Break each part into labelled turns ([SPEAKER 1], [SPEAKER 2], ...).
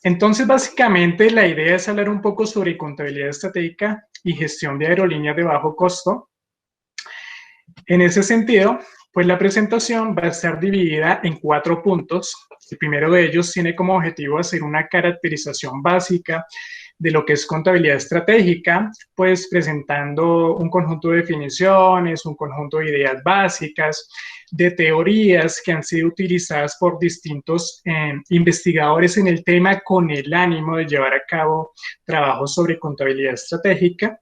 [SPEAKER 1] Entonces, básicamente, la idea es hablar un poco sobre contabilidad estratégica y gestión de aerolíneas de bajo costo. En ese sentido, pues la presentación va a estar dividida en 4 puntos. El primero de ellos tiene como objetivo hacer una caracterización básica de lo que es contabilidad estratégica, pues presentando un conjunto de definiciones, un conjunto de ideas básicas, de teorías que han sido utilizadas por distintos investigadores en el tema con el ánimo de llevar a cabo trabajos sobre contabilidad estratégica.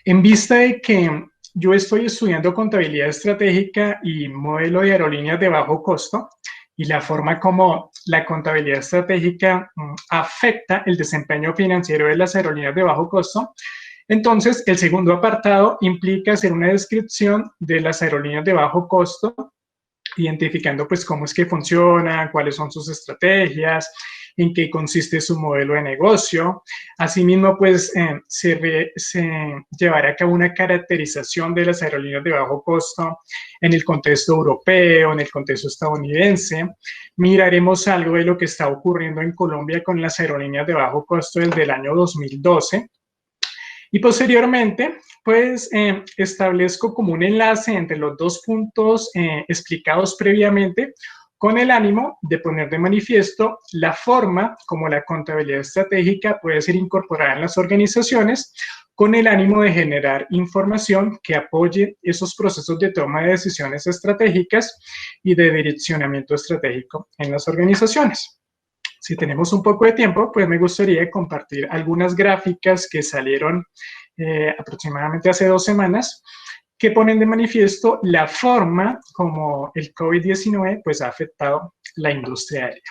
[SPEAKER 1] En vista de que yo estoy estudiando contabilidad estratégica y modelo de aerolíneas de bajo costo, y la forma como la contabilidad estratégica afecta el desempeño financiero de las aerolíneas de bajo costo. Entonces, el segundo apartado implica hacer una descripción de las aerolíneas de bajo costo, identificando pues cómo es que funcionan, cuáles son sus estrategias, en qué consiste su modelo de negocio. Asimismo, pues se llevará a cabo una caracterización de las aerolíneas de bajo costo en el contexto europeo, en el contexto estadounidense. Miraremos algo de lo que está ocurriendo en Colombia con las aerolíneas de bajo costo desde el año 2012. Y posteriormente, pues establezco como un enlace entre los 2 puntos explicados previamente, con el ánimo de poner de manifiesto la forma como la contabilidad estratégica puede ser incorporada en las organizaciones, con el ánimo de generar información que apoye esos procesos de toma de decisiones estratégicas y de direccionamiento estratégico en las organizaciones. Si tenemos un poco de tiempo, pues me gustaría compartir algunas gráficas que salieron aproximadamente hace 2 semanas, que ponen de manifiesto la forma como el COVID-19 pues, ha afectado la industria aérea.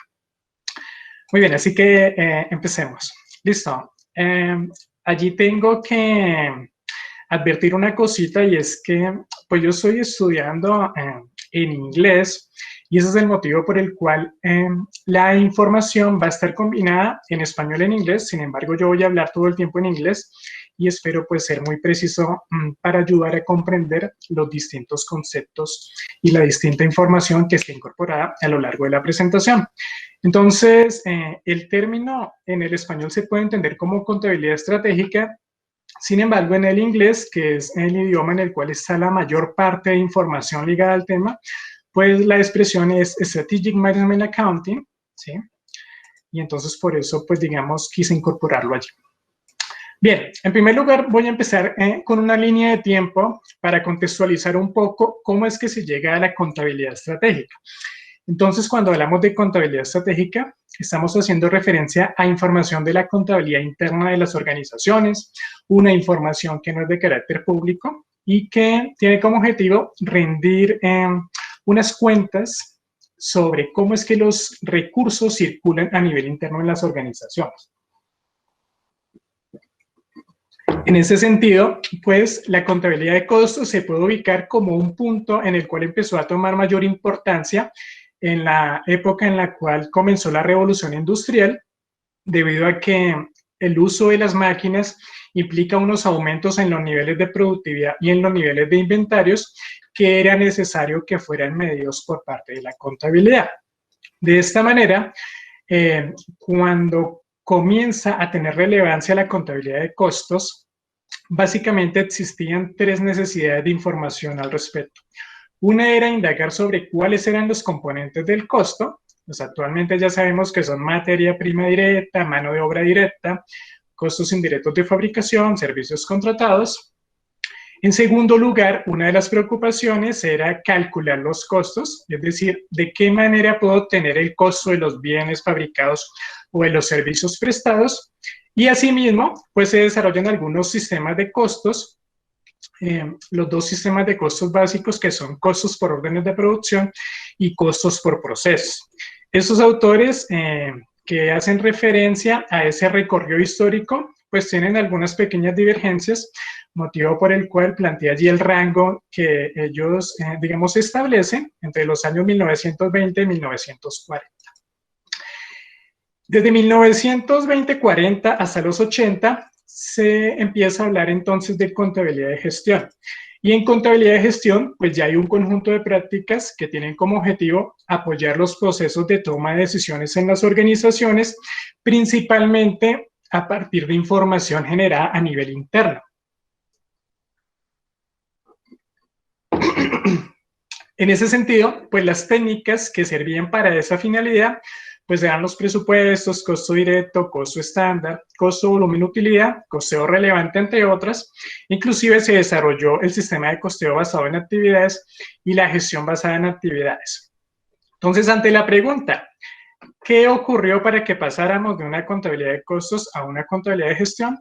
[SPEAKER 1] Muy bien, así que empecemos. Listo. Allí tengo que advertir una cosita, y es que pues yo estoy estudiando en inglés, y ese es el motivo por el cual la información va a estar combinada en español y en inglés. Sin embargo, yo voy a hablar todo el tiempo en inglés y espero pues ser muy preciso para ayudar a comprender los distintos conceptos y la distinta información que está incorporada a lo largo de la presentación. Entonces, el término en el español se puede entender como contabilidad estratégica. Sin embargo, en el inglés, que es el idioma en el cual está la mayor parte de información ligada al tema, pues la expresión es Strategic Management Accounting, ¿sí? Y entonces por eso, pues digamos, quise incorporarlo allí. Bien, en primer lugar voy a empezar con una línea de tiempo para contextualizar un poco cómo es que se llega a la contabilidad estratégica. Entonces, cuando hablamos de contabilidad estratégica, estamos haciendo referencia a información de la contabilidad interna de las organizaciones, una información que no es de carácter público y que tiene como objetivo rendir unas cuentas sobre cómo es que los recursos circulan a nivel interno en las organizaciones. En ese sentido, pues la contabilidad de costos se puede ubicar como un punto en el cual empezó a tomar mayor importancia en la época en la cual comenzó la revolución industrial, debido a que el uso de las máquinas implica unos aumentos en los niveles de productividad y en los niveles de inventarios que era necesario que fueran medidos por parte de la contabilidad. De esta manera, cuando comienza a tener relevancia la contabilidad de costos, básicamente existían 3 necesidades de información al respecto. Una era indagar sobre cuáles eran los componentes del costo. Pues actualmente ya sabemos que son materia prima directa, mano de obra directa, costos indirectos de fabricación, servicios contratados. En segundo lugar, una de las preocupaciones era calcular los costos, es decir, de qué manera puedo obtener el costo de los bienes fabricados o de los servicios prestados. Y asimismo, pues se desarrollan algunos sistemas de costos, los 2 sistemas de costos básicos, que son costos por órdenes de producción y costos por procesos. Estos autores que hacen referencia a ese recorrido histórico, pues tienen algunas pequeñas divergencias, motivo por el cual plantea allí el rango que ellos, digamos, establecen entre los años 1920 y 1940. Desde 1920-40 hasta los 80, se empieza a hablar entonces de contabilidad de gestión. Y en contabilidad de gestión, pues ya hay un conjunto de prácticas que tienen como objetivo apoyar los procesos de toma de decisiones en las organizaciones, principalmente a partir de información generada a nivel interno. En ese sentido, pues las técnicas que servían para esa finalidad, pues eran los presupuestos, costo directo, costo estándar, costo, volumen, utilidad, costeo relevante, entre otras. Inclusive se desarrolló el sistema de costeo basado en actividades y la gestión basada en actividades. Entonces, ante la pregunta, ¿qué ocurrió para que pasáramos de una contabilidad de costos a una contabilidad de gestión?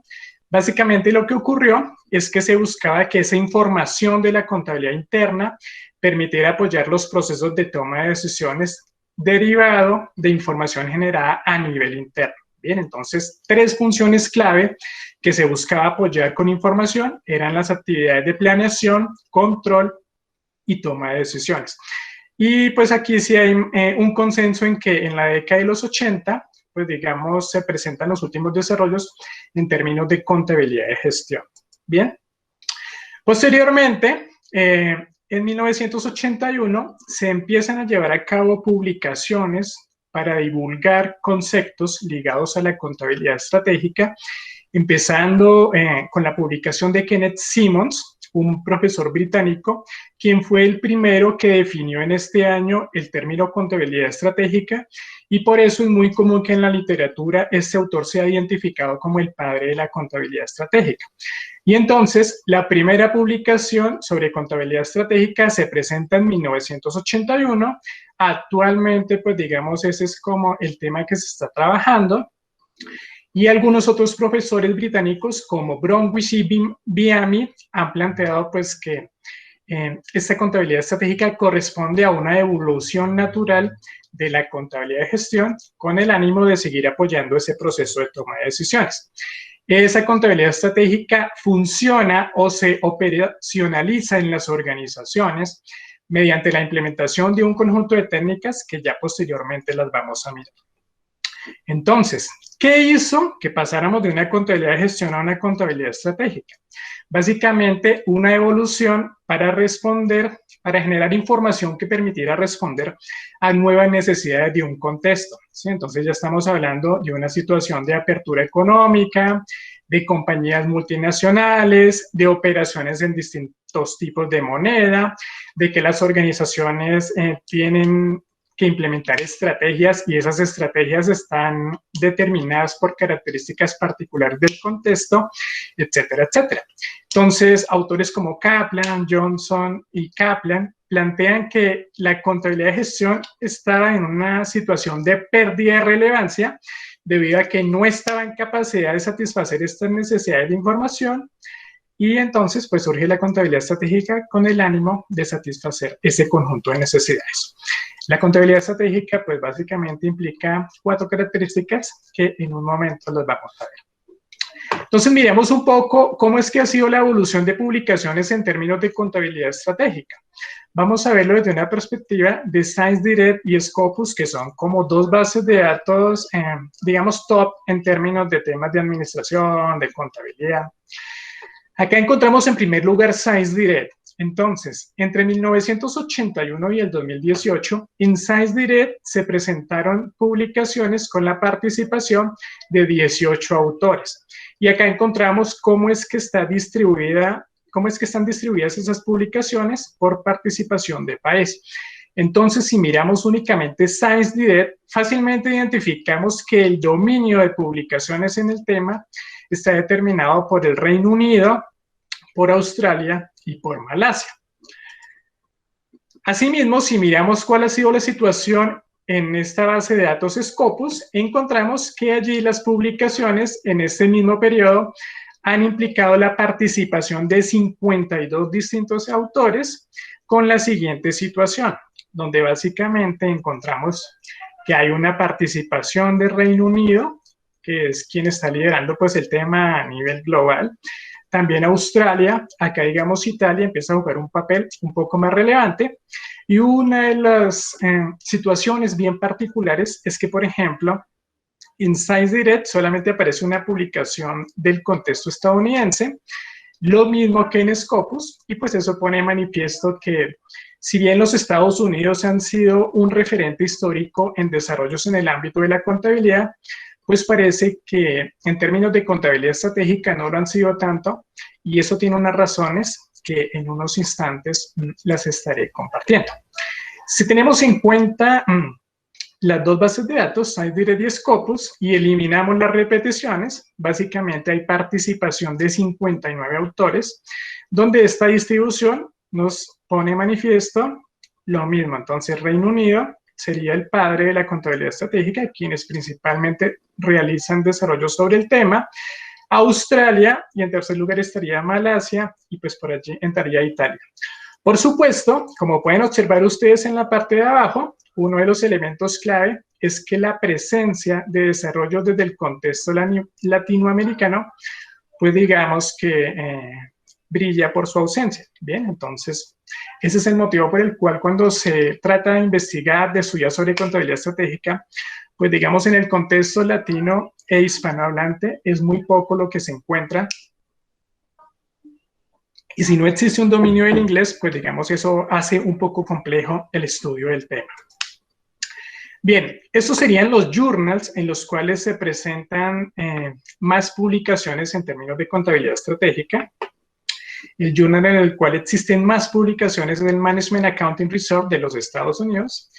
[SPEAKER 1] Básicamente lo que ocurrió es que se buscaba que esa información de la contabilidad interna permitiera apoyar los procesos de toma de decisiones derivado de información generada a nivel interno. Bien, entonces, tres funciones clave que se buscaba apoyar con información eran las actividades de planeación, control y toma de decisiones. Y pues aquí sí hay un consenso en que en la década de los 80, pues digamos, se presentan los últimos desarrollos en términos de contabilidad de gestión. Bien. Posteriormente, en 1981 se empiezan a llevar a cabo publicaciones para divulgar conceptos ligados a la contabilidad estratégica, empezando con la publicación de Kenneth Simons, un profesor británico, quien fue el primero que definió en este año el término contabilidad estratégica, y por eso es muy común que en la literatura este autor sea identificado como el padre de la contabilidad estratégica. Y entonces, la primera publicación sobre contabilidad estratégica se presenta en 1981. Actualmente, pues digamos, ese es como el tema que se está trabajando. Y algunos otros profesores británicos, como Bromwich y Biami, han planteado pues que esta contabilidad estratégica corresponde a una evolución natural de la contabilidad de gestión con el ánimo de seguir apoyando ese proceso de toma de decisiones. Esa contabilidad estratégica funciona o se operacionaliza en las organizaciones mediante la implementación de un conjunto de técnicas que ya posteriormente las vamos a mirar. Entonces, ¿qué hizo que pasáramos de una contabilidad de gestión a una contabilidad estratégica? Básicamente, una evolución para responder, para generar información que permitiera responder a nuevas necesidades de un contexto, ¿sí? Entonces, ya estamos hablando de una situación de apertura económica, de compañías multinacionales, de operaciones en distintos tipos de moneda, de que las organizaciones tienen que implementar estrategias y esas estrategias están determinadas por características particulares del contexto, etcétera, etcétera. Entonces, autores como Kaplan, Johnson y Kaplan plantean que la contabilidad de gestión estaba en una situación de pérdida de relevancia debido a que no estaba en capacidad de satisfacer estas necesidades de información, y entonces pues surge la contabilidad estratégica con el ánimo de satisfacer ese conjunto de necesidades. La contabilidad estratégica pues básicamente implica 4 características que en un momento las vamos a ver. Entonces miremos un poco cómo es que ha sido la evolución de publicaciones en términos de contabilidad estratégica. Vamos a verlo desde una perspectiva de ScienceDirect y Scopus, que son como 2 bases de datos, digamos, top en términos de temas de administración, de contabilidad. Acá encontramos en primer lugar ScienceDirect. Entonces, entre 1981 y el 2018, en ScienceDirect se presentaron publicaciones con la participación de 18 autores. Y acá encontramos cómo es que están distribuidas esas publicaciones por participación de país. Entonces, si miramos únicamente ScienceDirect, fácilmente identificamos que el dominio de publicaciones en el tema está determinado por el Reino Unido, por Australia y por Malasia. Asimismo, si miramos cuál ha sido la situación en esta base de datos Scopus, encontramos que allí las publicaciones en este mismo periodo han implicado la participación de 52 distintos autores con la siguiente situación, donde básicamente encontramos que hay una participación del Reino Unido, que es quien está liderando pues el tema a nivel global. También Australia, acá digamos Italia empieza a jugar un papel un poco más relevante, y una de las situaciones bien particulares es que, por ejemplo, en ScienceDirect solamente aparece una publicación del contexto estadounidense, lo mismo que en Scopus, y pues eso pone de manifiesto que si bien los Estados Unidos han sido un referente histórico en desarrollos en el ámbito de la contabilidad, pues parece que en términos de contabilidad estratégica no lo han sido tanto, y eso tiene unas razones que en unos instantes las estaré compartiendo. Si tenemos en cuenta las dos bases de datos, ScienceDirect y Scopus, y eliminamos las repeticiones, básicamente hay participación de 59 autores, donde esta distribución nos pone manifiesto lo mismo. Entonces, Reino Unido sería el padre de la contabilidad estratégica, quienes principalmente realizan desarrollo sobre el tema, Australia, y en tercer lugar estaría Malasia, y pues por allí entraría Italia. Por supuesto, como pueden observar ustedes en la parte de abajo, uno de los elementos clave es que la presencia de desarrollo desde el contexto latinoamericano, pues digamos que brilla por su ausencia. Bien, entonces ese es el motivo por el cual cuando se trata de investigar, de estudiar sobre contabilidad estratégica, pues digamos en el contexto latino e hispanohablante es muy poco lo que se encuentra. Y si no existe un dominio del inglés, pues digamos eso hace un poco complejo el estudio del tema. Bien, estos serían los journals en los cuales se presentan más publicaciones en términos de contabilidad estratégica. El journal en el cual existen más publicaciones es el Management Accounting Reserve de los Estados Unidos,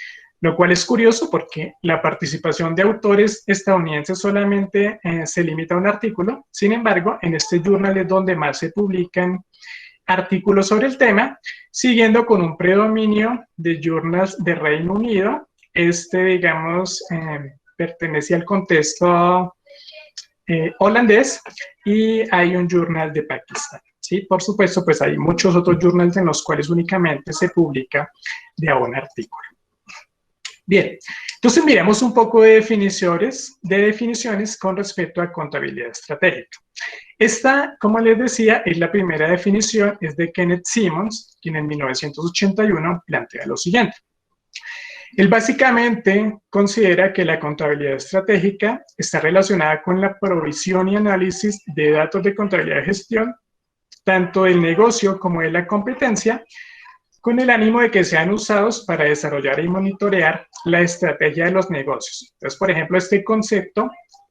[SPEAKER 1] lo cual es curioso porque la participación de autores estadounidenses solamente se limita a un artículo. Sin embargo, en este journal es donde más se publican artículos sobre el tema, siguiendo con un predominio de journals de Reino Unido. Digamos, pertenece al contexto holandés, y hay un journal de Pakistán. ¿Sí? Por supuesto, pues hay muchos otros journals en los cuales únicamente se publica de a un artículo. Bien, entonces miremos un poco de definiciones con respecto a contabilidad estratégica. Esta, como les decía, es la primera definición, es de Kenneth Simmons, quien en 1981 plantea lo siguiente. Él básicamente considera que la contabilidad estratégica está relacionada con la provisión y análisis de datos de contabilidad de gestión, tanto del negocio como de la competencia, con el ánimo de que sean usados para desarrollar y monitorear la estrategia de los negocios. Entonces, por ejemplo, este concepto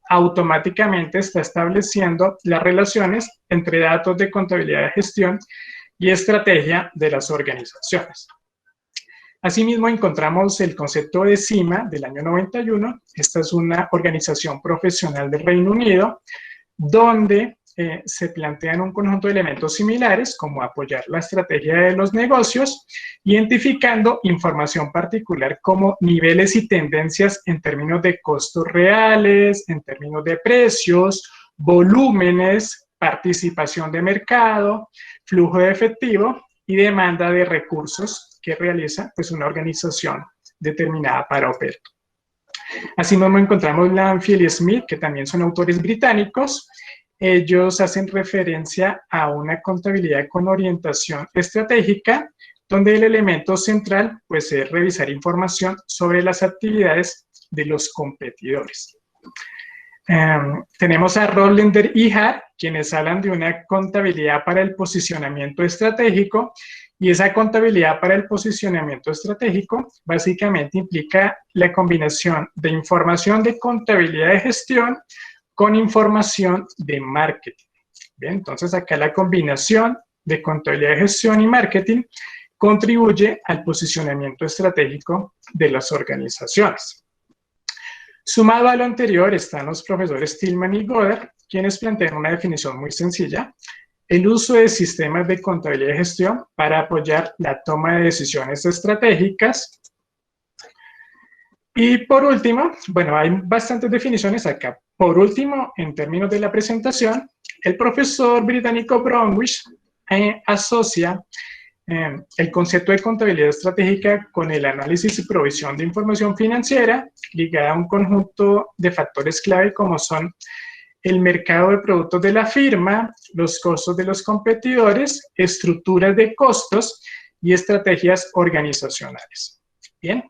[SPEAKER 1] automáticamente está estableciendo las relaciones entre datos de contabilidad de gestión y estrategia de las organizaciones. Asimismo, encontramos el concepto de CIMA del año 91. Esta es una organización profesional del Reino Unido, donde se plantean un conjunto de elementos similares, como apoyar la estrategia de los negocios, identificando información particular como niveles y tendencias en términos de costos reales, en términos de precios, volúmenes, participación de mercado, flujo de efectivo y demanda de recursos que realiza pues, una organización determinada para operar. Asimismo encontramos Lanfield y Smith, que también son autores británicos. Ellos hacen referencia a una contabilidad con orientación estratégica, donde el elemento central pues, es revisar información sobre las actividades de los competidores. Tenemos a Rollender y Hart, quienes hablan de una contabilidad para el posicionamiento estratégico, y esa contabilidad para el posicionamiento estratégico básicamente implica la combinación de información de contabilidad de gestión con información de marketing. Bien, entonces acá la combinación de contabilidad de gestión y marketing contribuye al posicionamiento estratégico de las organizaciones. Sumado a lo anterior están los profesores Tillman y Goddard, quienes plantean una definición muy sencilla: el uso de sistemas de contabilidad de gestión para apoyar la toma de decisiones estratégicas. Y por último, bueno, hay bastantes definiciones acá. Por último, en términos de la presentación, el profesor británico Bromwich asocia el concepto de contabilidad estratégica con el análisis y provisión de información financiera ligada a un conjunto de factores clave como son el mercado de productos de la firma, los costos de los competidores, estructuras de costos y estrategias organizacionales. Bien.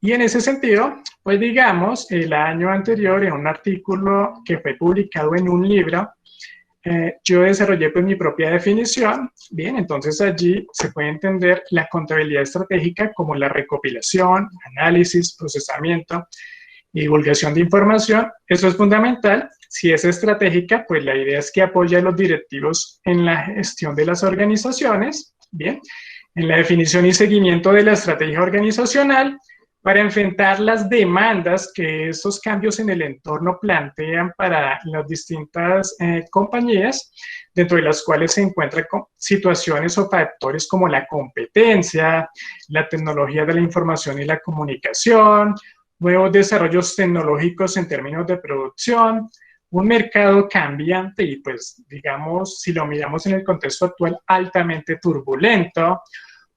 [SPEAKER 1] Y en ese sentido, pues digamos, el año anterior, en un artículo que fue publicado en un libro, yo desarrollé pues mi propia definición. Bien, entonces allí se puede entender la contabilidad estratégica como la recopilación, análisis, procesamiento y divulgación de información. Eso es fundamental. Si es estratégica, pues la idea es que apoya a los directivos en la gestión de las organizaciones, bien, en la definición y seguimiento de la estrategia organizacional, para enfrentar las demandas que esos cambios en el entorno plantean para las distintas compañías, dentro de las cuales se encuentran situaciones o factores como la competencia, la tecnología de la información y la comunicación, nuevos desarrollos tecnológicos en términos de producción, un mercado cambiante y pues digamos, si lo miramos en el contexto actual, altamente turbulento,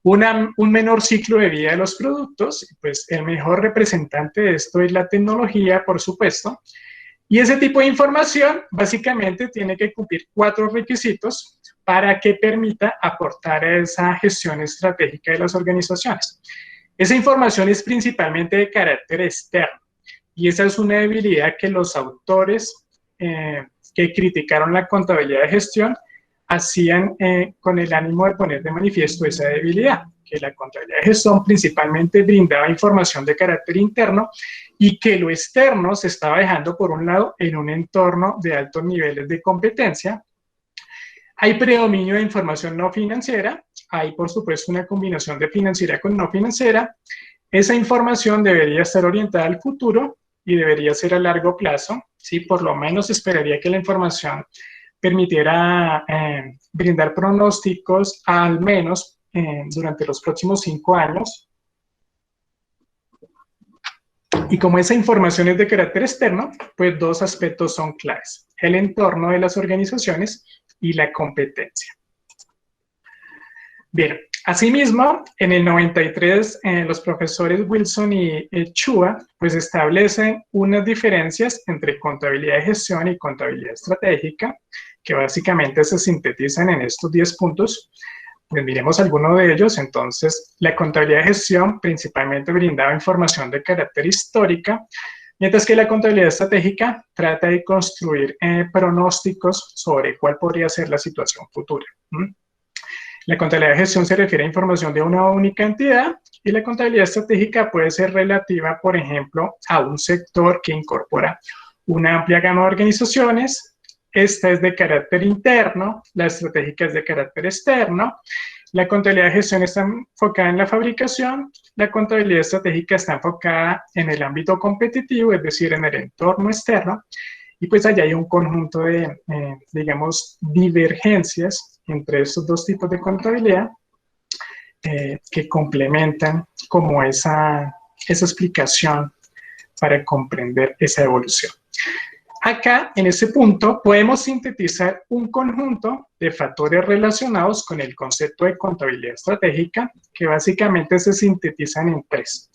[SPEAKER 1] un menor ciclo de vida de los productos, pues el mejor representante de esto es la tecnología, por supuesto, y ese tipo de información básicamente tiene que cumplir 4 requisitos para que permita aportar a esa gestión estratégica de las organizaciones. Esa información es principalmente de carácter externo, y esa es una debilidad que los autores que criticaron la contabilidad de gestión hacían con el ánimo de poner de manifiesto esa debilidad, que la contabilidad de gestión principalmente brindaba información de carácter interno y que lo externo se estaba dejando por un lado en un entorno de altos niveles de competencia. Hay predominio de información no financiera, hay por supuesto una combinación de financiera con no financiera. Esa información debería estar orientada al futuro y debería ser a largo plazo, ¿sí? Por lo menos esperaría que la información permitiera brindar pronósticos al menos durante los próximos 5 años. Y como esa información es de carácter externo, pues 2 aspectos son claves: el entorno de las organizaciones y la competencia. Bien, asimismo, en el 93, los profesores Wilson y Chua pues establecen unas diferencias entre contabilidad de gestión y contabilidad estratégica, que básicamente se sintetizan en estos 10 puntos. Pues miremos algunos de ellos. Entonces, la contabilidad de gestión principalmente brindaba información de carácter histórica, mientras que la contabilidad estratégica trata de construir pronósticos sobre cuál podría ser la situación futura. La contabilidad de gestión se refiere a información de una única entidad, y la contabilidad estratégica puede ser relativa, por ejemplo, a un sector que incorpora una amplia gama de organizaciones. Esta es de carácter interno, la estratégica es de carácter externo. La contabilidad de gestión está enfocada en la fabricación, la contabilidad estratégica está enfocada en el ámbito competitivo, es decir, en el entorno externo, y pues allá hay un conjunto de, digamos, divergencias entre estos 2 tipos de contabilidad que complementan como esa explicación para comprender esa evolución. Acá, en este punto, podemos sintetizar un conjunto de factores relacionados con el concepto de contabilidad estratégica, que básicamente se sintetizan en 3.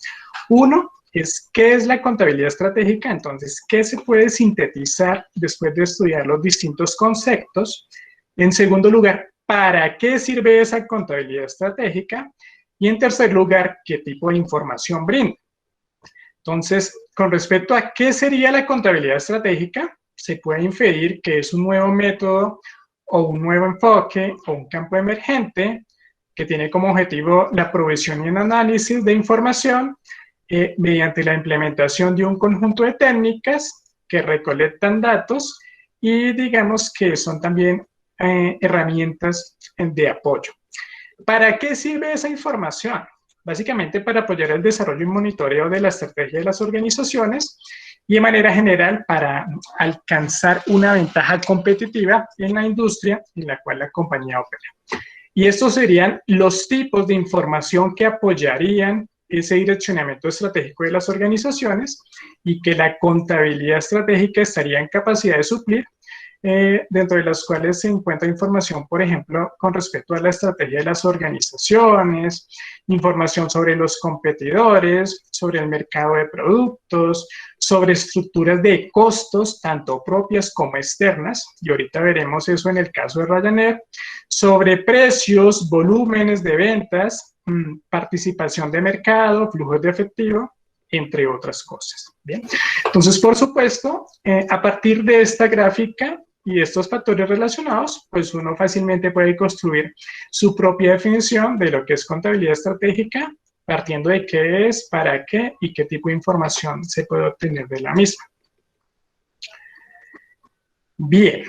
[SPEAKER 1] Uno es ¿qué es la contabilidad estratégica? Entonces, ¿qué se puede sintetizar después de estudiar los distintos conceptos? En segundo lugar, ¿para qué sirve esa contabilidad estratégica? Y en tercer lugar, ¿qué tipo de información brinda? Entonces, con respecto a qué sería la contabilidad estratégica, se puede inferir que es un nuevo método o un nuevo enfoque o un campo emergente que tiene como objetivo la provisión y el análisis de información mediante la implementación de un conjunto de técnicas que recolectan datos y digamos que son también herramientas de apoyo. ¿Para qué sirve esa información? Básicamente para apoyar el desarrollo y monitoreo de la estrategia de las organizaciones y de manera general para alcanzar una ventaja competitiva en la industria en la cual la compañía opera. Y estos serían los tipos de información que apoyarían ese direccionamiento estratégico de las organizaciones y que la contabilidad estratégica estaría en capacidad de suplir, dentro de las cuales se encuentra información, por ejemplo, con respecto a la estrategia de las organizaciones, información sobre los competidores, sobre el mercado de productos, sobre estructuras de costos, tanto propias como externas, y ahorita veremos eso en el caso de Ryanair, sobre precios, volúmenes de ventas, participación de mercado, flujos de efectivo, entre otras cosas. Bien, entonces, por supuesto, a partir de esta gráfica y estos factores relacionados, pues uno fácilmente puede construir su propia definición de lo que es contabilidad estratégica, partiendo de qué es, para qué y qué tipo de información se puede obtener de la misma. Bien.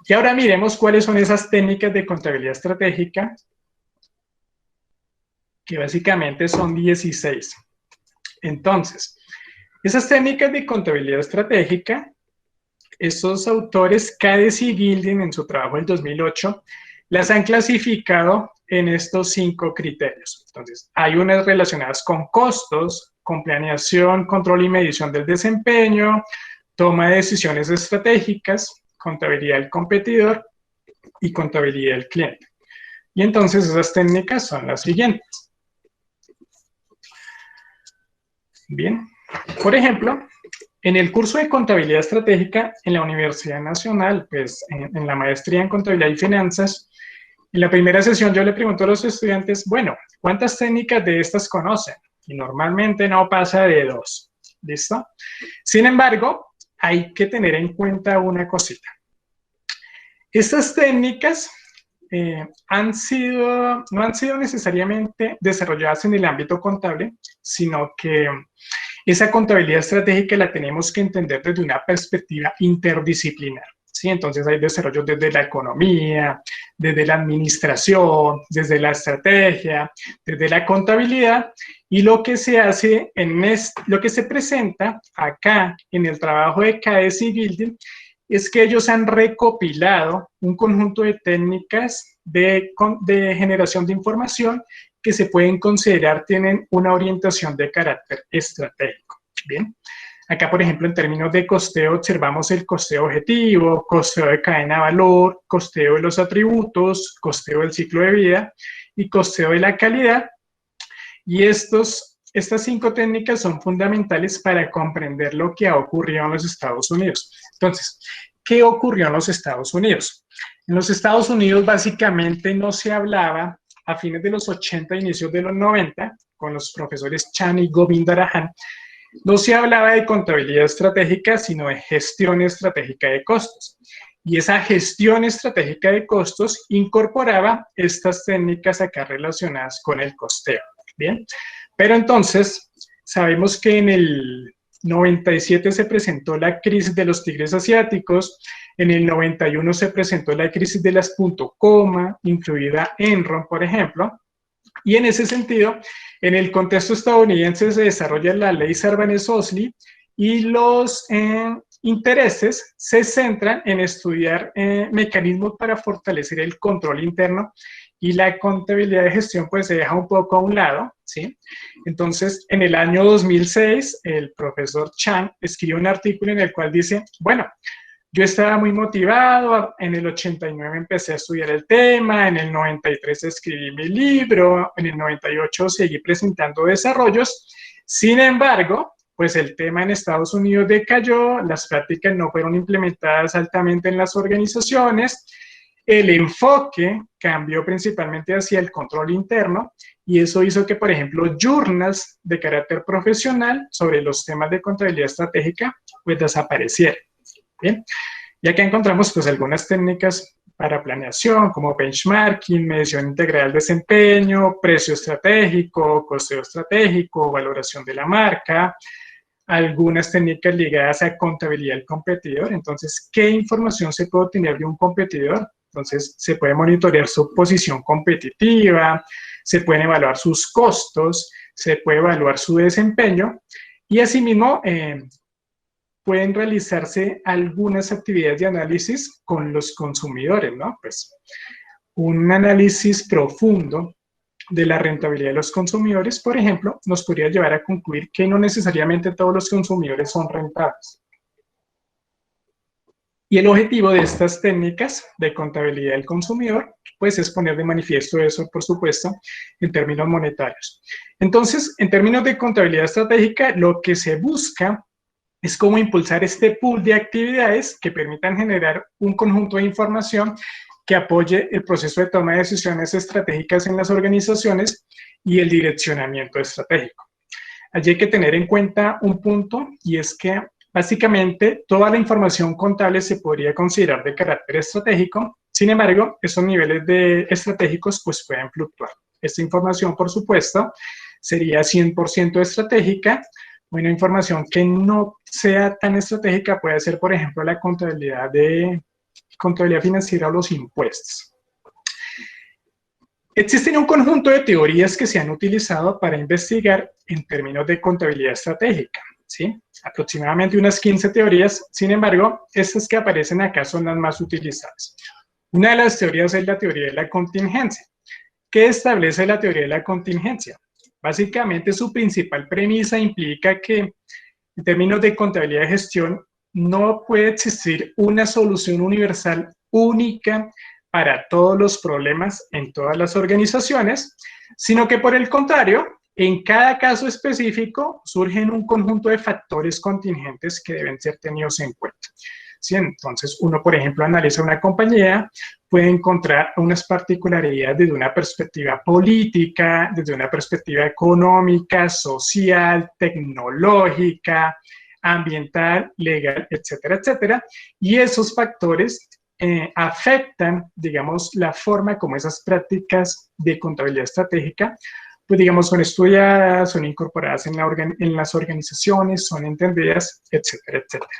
[SPEAKER 1] Y ahora miremos cuáles son esas técnicas de contabilidad estratégica, que básicamente son 16. Entonces, esas técnicas de contabilidad estratégica, estos autores, Cades y Gilding, en su trabajo del 2008, las han clasificado en estos 5 criterios. Entonces, hay unas relacionadas con costos, con planeación, control y medición del desempeño, toma de decisiones estratégicas, contabilidad del competidor y contabilidad del cliente. Y entonces esas técnicas son las siguientes. Bien, por ejemplo, en el curso de contabilidad estratégica en la Universidad Nacional, pues en la maestría en contabilidad y finanzas, en la primera sesión yo le pregunto a los estudiantes, bueno, ¿cuántas técnicas de estas conocen? Y normalmente no pasa de 2, ¿listo? Sin embargo, hay que tener en cuenta una cosita. Estas técnicas no han sido necesariamente desarrolladas en el ámbito contable, sino que esa contabilidad estratégica la tenemos que entender desde una perspectiva interdisciplinar. ¿Sí? Entonces hay desarrollos desde la economía, desde la administración, desde la estrategia, desde la contabilidad, y lo que se hace lo que se presenta acá en el trabajo de Cades y Gilding es que ellos han recopilado un conjunto de técnicas de generación de información que se pueden considerar tienen una orientación de carácter estratégico. Bien, acá, por ejemplo, en términos de costeo, observamos el costeo objetivo, costeo de cadena de valor, costeo de los atributos, costeo del ciclo de vida y costeo de la calidad. Y estas 5 técnicas son fundamentales para comprender lo que ha ocurrido en los Estados Unidos. Entonces, ¿qué ocurrió en los Estados Unidos? En los Estados Unidos básicamente no se hablaba a fines de los 80, inicios de los 90, con los profesores Chan y Govindarajan, no se hablaba de contabilidad estratégica, sino de gestión estratégica de costos. Y esa gestión estratégica de costos incorporaba estas técnicas acá relacionadas con el costeo. Bien, pero entonces sabemos que en el 97 se presentó la crisis de los tigres asiáticos, en el 91 se presentó la crisis de las punto coma, incluida Enron, por ejemplo, y en ese sentido, en el contexto estadounidense se desarrolla la ley Sarbanes-Oxley y los intereses se centran en estudiar mecanismos para fortalecer el control interno y la contabilidad de gestión pues se deja un poco a un lado, ¿sí? Entonces, en el año 2006, el profesor Chan escribió un artículo en el cual dice, bueno, yo estaba muy motivado, en el 89 empecé a estudiar el tema, en el 93 escribí mi libro, en el 98 seguí presentando desarrollos, sin embargo, pues el tema en Estados Unidos decayó, las prácticas no fueron implementadas altamente en las organizaciones, el enfoque cambió principalmente hacia el control interno y eso hizo que, por ejemplo, journals de carácter profesional sobre los temas de contabilidad estratégica pues desaparecieron. Bien, y acá encontramos pues algunas técnicas para planeación como benchmarking, medición integral de desempeño, precio estratégico, costeo estratégico, valoración de la marca, algunas técnicas ligadas a contabilidad del competidor. Entonces, ¿qué información se puede obtener de un competidor? Entonces, se puede monitorear su posición competitiva, se pueden evaluar sus costos, se puede evaluar su desempeño y asimismo pueden realizarse algunas actividades de análisis con los consumidores, ¿no? Pues un análisis profundo de la rentabilidad de los consumidores, por ejemplo, nos podría llevar a concluir que no necesariamente todos los consumidores son rentables. Y el objetivo de estas técnicas de contabilidad del consumidor, pues es poner de manifiesto eso, por supuesto, en términos monetarios. Entonces, en términos de contabilidad estratégica, lo que se busca es cómo impulsar este pool de actividades que permitan generar un conjunto de información que apoye el proceso de toma de decisiones estratégicas en las organizaciones y el direccionamiento estratégico. Allí hay que tener en cuenta un punto, y es que básicamente toda la información contable se podría considerar de carácter estratégico. Sin embargo, esos niveles estratégicos pues pueden fluctuar. Esta información, por supuesto, sería 100% estratégica. Una información que no sea tan estratégica puede ser, por ejemplo, la contabilidad financiera o los impuestos. Existen un conjunto de teorías que se han utilizado para investigar en términos de contabilidad estratégica, ¿sí? Aproximadamente unas 15 teorías. Sin embargo, estas que aparecen acá son las más utilizadas. Una de las teorías es la teoría de la contingencia. ¿Qué establece la teoría de la contingencia? Básicamente, su principal premisa implica que en términos de contabilidad de gestión no puede existir una solución universal única para todos los problemas en todas las organizaciones, sino que por el contrario, en cada caso específico surgen un conjunto de factores contingentes que deben ser tenidos en cuenta. ¿Sí? Entonces, uno, por ejemplo, analiza una compañía, puede encontrar unas particularidades desde una perspectiva política, desde una perspectiva económica, social, tecnológica, ambiental, legal, etcétera, etcétera. Y esos factores afectan, digamos, la forma como esas prácticas de contabilidad estratégica, pues, digamos, son estudiadas, son incorporadas en las organizaciones, son entendidas, etcétera, etcétera.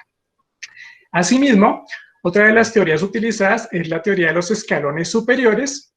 [SPEAKER 1] Asimismo, otra de las teorías utilizadas es la teoría de los escalones superiores,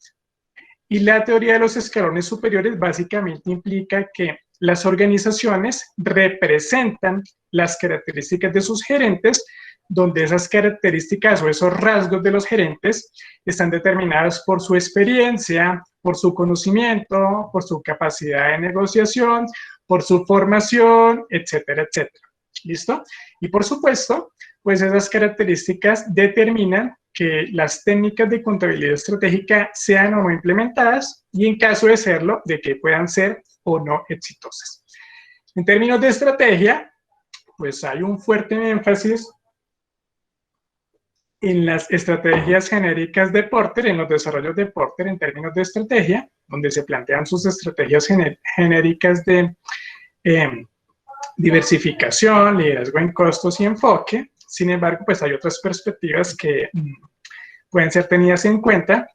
[SPEAKER 1] y la teoría de los escalones superiores básicamente implica que las organizaciones representan las características de sus gerentes, donde esas características o esos rasgos de los gerentes están determinados por su experiencia, por su conocimiento, por su capacidad de negociación, por su formación, etcétera, etcétera. ¿Listo? Y por supuesto, pues esas características determinan que las técnicas de contabilidad estratégica sean o no implementadas, y en caso de serlo, de que puedan ser o no exitosas. En términos de estrategia, pues hay un fuerte énfasis en las estrategias genéricas de Porter, en los desarrollos de Porter en términos de estrategia, donde se plantean sus estrategias genéricas de diversificación, liderazgo en costos y enfoque. Sin embargo, pues hay otras perspectivas que pueden ser tenidas en cuenta.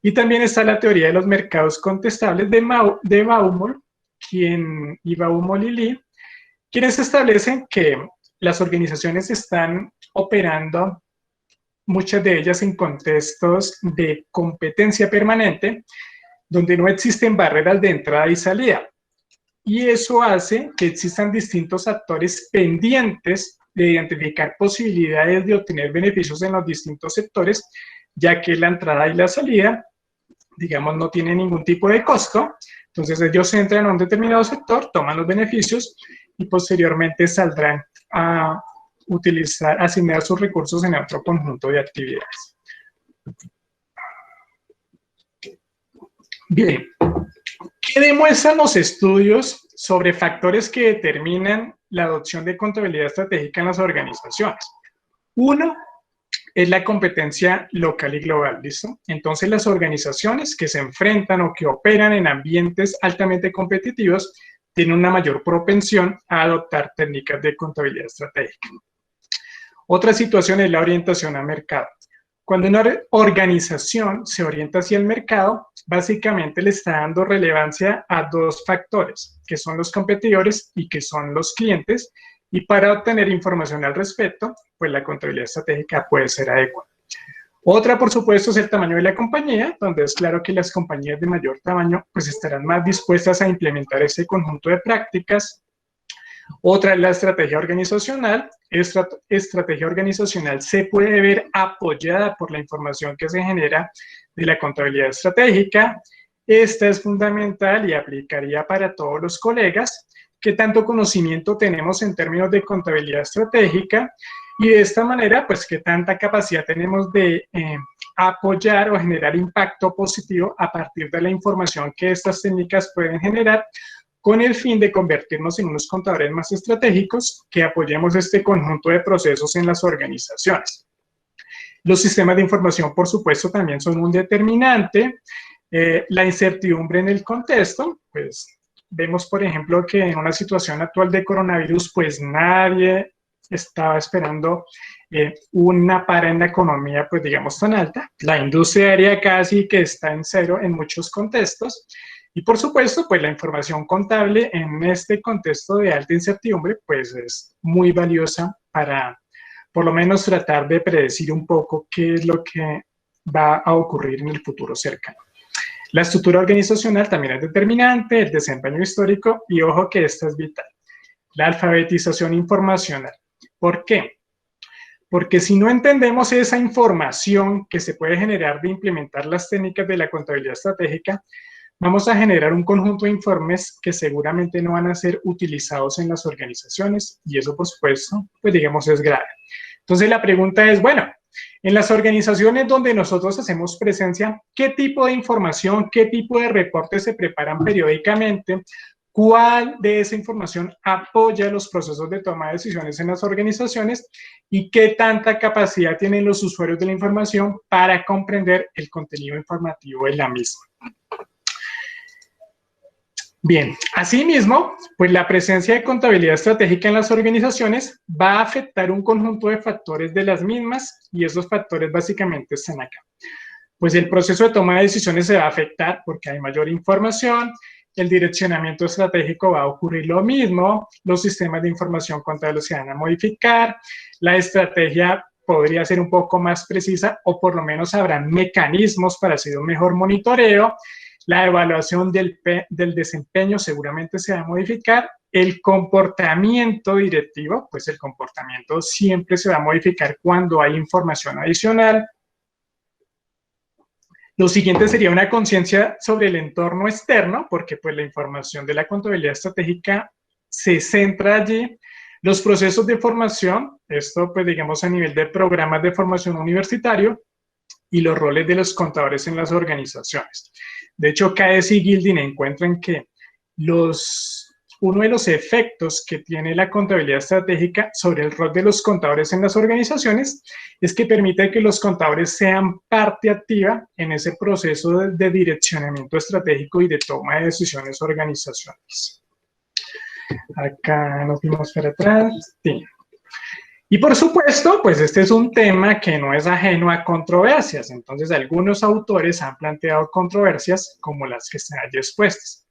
[SPEAKER 1] Y también está la teoría de los mercados contestables de Baumol y Lee, quienes establecen que las organizaciones están operando, muchas de ellas en contextos de competencia permanente, donde no existen barreras de entrada y salida. Y eso hace que existan distintos actores pendientes de identificar posibilidades de obtener beneficios en los distintos sectores, ya que la entrada y la salida, digamos, no tienen ningún tipo de costo. Entonces ellos entran a un determinado sector, toman los beneficios y posteriormente saldrán a asignar sus recursos en otro conjunto de actividades. Bien, ¿qué demuestran los estudios sobre factores que determinan la adopción de contabilidad estratégica en las organizaciones? Uno es la competencia local y global, ¿listo? Entonces, las organizaciones que se enfrentan o que operan en ambientes altamente competitivos tienen una mayor propensión a adoptar técnicas de contabilidad estratégica. Otra situación es la orientación al mercado. Cuando una organización se orienta hacia el mercado, básicamente le está dando relevancia a dos factores, que son los competidores y que son los clientes, y para obtener información al respecto, pues la contabilidad estratégica puede ser adecuada. Otra, por supuesto, es el tamaño de la compañía, donde es claro que las compañías de mayor tamaño pues estarán más dispuestas a implementar ese conjunto de prácticas. Otra es la estrategia organizacional. Estrategia organizacional se puede ver apoyada por la información que se genera de la contabilidad estratégica. Esta es fundamental y aplicaría para todos los colegas. ¿Qué tanto conocimiento tenemos en términos de contabilidad estratégica? Y de esta manera, pues, ¿qué tanta capacidad tenemos de apoyar o generar impacto positivo a partir de la información que estas técnicas pueden generar, con el fin de convertirnos en unos contadores más estratégicos que apoyemos este conjunto de procesos en las organizaciones? Los sistemas de información, por supuesto, también son un determinante. La incertidumbre en el contexto, pues vemos, por ejemplo, que en una situación actual de coronavirus, pues nadie estaba esperando una para en la economía, pues digamos, tan alta. La industria aérea casi que está en cero en muchos contextos. Y por supuesto, pues la información contable en este contexto de alta incertidumbre, pues es muy valiosa para por lo menos tratar de predecir un poco qué es lo que va a ocurrir en el futuro cercano. La estructura organizacional también es determinante, el desempeño histórico y ojo que esta es vital. La alfabetización informacional. ¿Por qué? Porque si no entendemos esa información que se puede generar de implementar las técnicas de la contabilidad estratégica, vamos a generar un conjunto de informes que seguramente no van a ser utilizados en las organizaciones y eso, por supuesto, pues digamos es grave. Entonces la pregunta es, bueno, en las organizaciones donde nosotros hacemos presencia, ¿qué tipo de información, qué tipo de reportes se preparan periódicamente? ¿Cuál de esa información apoya los procesos de toma de decisiones en las organizaciones? ¿Y qué tanta capacidad tienen los usuarios de la información para comprender el contenido informativo de la misma? Bien, asimismo, pues la presencia de contabilidad estratégica en las organizaciones va a afectar un conjunto de factores de las mismas y esos factores básicamente están acá. Pues el proceso de toma de decisiones se va a afectar porque hay mayor información, el direccionamiento estratégico va a ocurrir lo mismo, los sistemas de información contable se van a modificar, la estrategia podría ser un poco más precisa o por lo menos habrá mecanismos para hacer un mejor monitoreo. La evaluación del desempeño seguramente se va a modificar. El comportamiento directivo, pues el comportamiento siempre se va a modificar cuando hay información adicional. Lo siguiente sería una conciencia sobre el entorno externo, porque pues la información de la contabilidad estratégica se centra allí. Los procesos de formación, esto pues digamos a nivel de programas de formación universitario, y los roles de los contadores en las organizaciones. De hecho, KS y Gilding encuentran que uno de los efectos que tiene la contabilidad estratégica sobre el rol de los contadores en las organizaciones es que permite que los contadores sean parte activa en ese proceso de direccionamiento estratégico y de toma de decisiones organizacionales. Acá nos vimos para atrás. Sí. Y por supuesto, pues este es un tema que no es ajeno a controversias. Entonces, algunos autores han planteado controversias como las que están allí expuestas.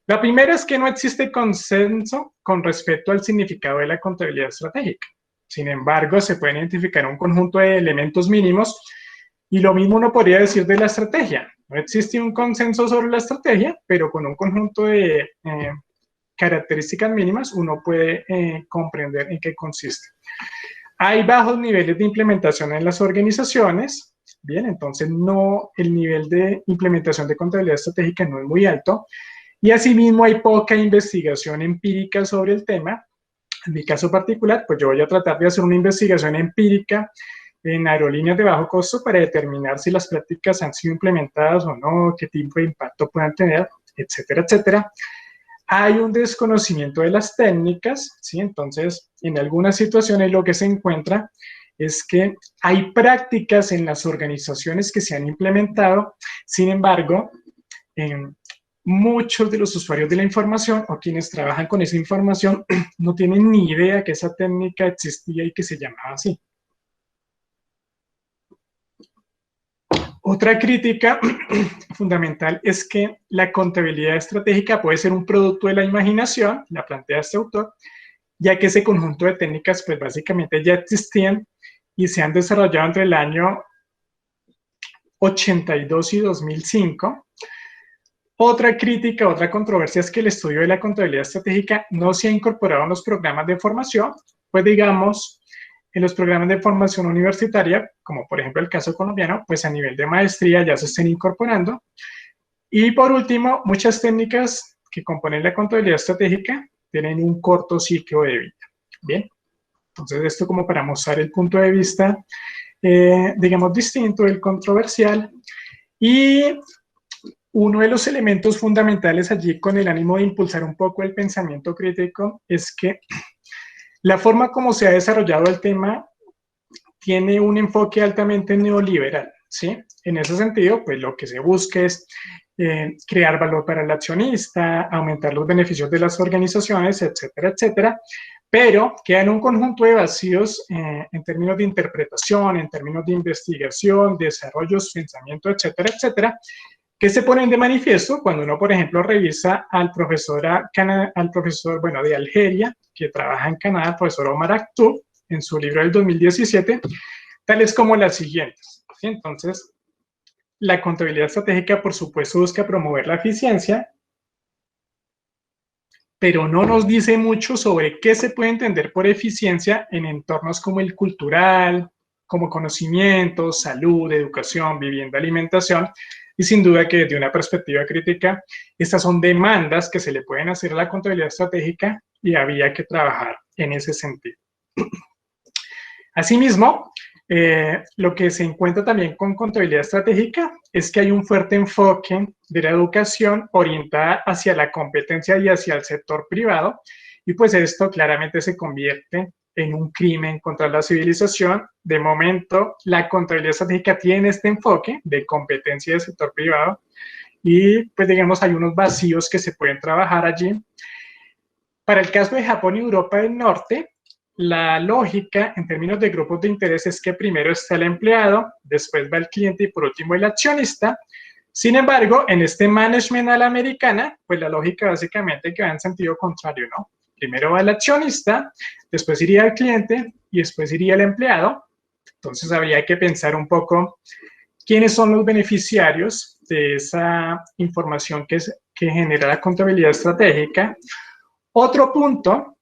[SPEAKER 1] La primera es que no existe consenso con respecto al significado de la contabilidad estratégica. Sin embargo, se pueden identificar un conjunto de elementos mínimos y lo mismo uno podría decir de la estrategia. No existe un consenso sobre la estrategia, pero con un conjunto de características mínimas uno puede comprender en qué consiste. Hay bajos niveles de implementación en las organizaciones, bien, entonces el nivel de implementación de contabilidad estratégica no es muy alto, y asimismo hay poca investigación empírica sobre el tema. En mi caso particular, pues yo voy a tratar de hacer una investigación empírica en aerolíneas de bajo costo para determinar si las prácticas han sido implementadas o no, qué tipo de impacto puedan tener, etcétera, etcétera. Hay un desconocimiento de las técnicas, ¿sí? Entonces, en algunas situaciones lo que se encuentra es que hay prácticas en las organizaciones que se han implementado, sin embargo, muchos de los usuarios de la información o quienes trabajan con esa información no tienen ni idea que esa técnica existía y que se llamaba así. Otra crítica fundamental es que la contabilidad estratégica puede ser un producto de la imaginación, la plantea este autor, ya que ese conjunto de técnicas pues básicamente ya existían y se han desarrollado entre el año 82 y 2005. Otra crítica, otra controversia es que el estudio de la contabilidad estratégica no se ha incorporado en los programas de formación, pues digamos, en los programas de formación universitaria, como por ejemplo el caso colombiano, pues a nivel de maestría ya se estén incorporando. Y por último, muchas técnicas que componen la contabilidad estratégica tienen un corto ciclo de vida. Bien, entonces esto como para mostrar el punto de vista, digamos, distinto, el controversial. Y uno de los elementos fundamentales allí con el ánimo de impulsar un poco el pensamiento crítico es que la forma como se ha desarrollado el tema tiene un enfoque altamente neoliberal, ¿sí? en ese sentido, pues lo que se busca es crear valor para el accionista, aumentar los beneficios de las organizaciones, etcétera, etcétera, pero quedan un conjunto de vacíos en términos de interpretación, en términos de investigación, desarrollo, pensamiento, etcétera, etcétera, que se ponen de manifiesto cuando uno, por ejemplo, revisa al profesor, bueno, de Algeria, que trabaja en Canadá, el profesor Omar Aktub, en su libro del 2017, tales como las siguientes. ¿Sí? Entonces, la contabilidad estratégica, por supuesto, busca promover la eficiencia, pero no nos dice mucho sobre qué se puede entender por eficiencia en entornos como el cultural, como conocimiento, salud, educación, vivienda, alimentación, y sin duda que desde una perspectiva crítica, estas son demandas que se le pueden hacer a la contabilidad estratégica y había que trabajar en ese sentido. Asimismo, lo que se encuentra también con contabilidad estratégica es que hay un fuerte enfoque de la educación orientada hacia la competencia y hacia el sector privado, y pues esto claramente se convierte en un crimen contra la civilización. De momento, la contabilidad estratégica tiene este enfoque de competencia del sector privado y pues digamos hay unos vacíos que se pueden trabajar allí. Para el caso de Japón y Europa del Norte, la lógica en términos de grupos de interés es que primero está el empleado, después va el cliente y por último el accionista. Sin embargo, en este management a la americana, pues la lógica básicamente que va en sentido contrario, ¿no? Primero va el accionista, después iría el cliente y después iría el empleado. Entonces habría que pensar un poco quiénes son los beneficiarios de esa información que genera la contabilidad estratégica. Otro punto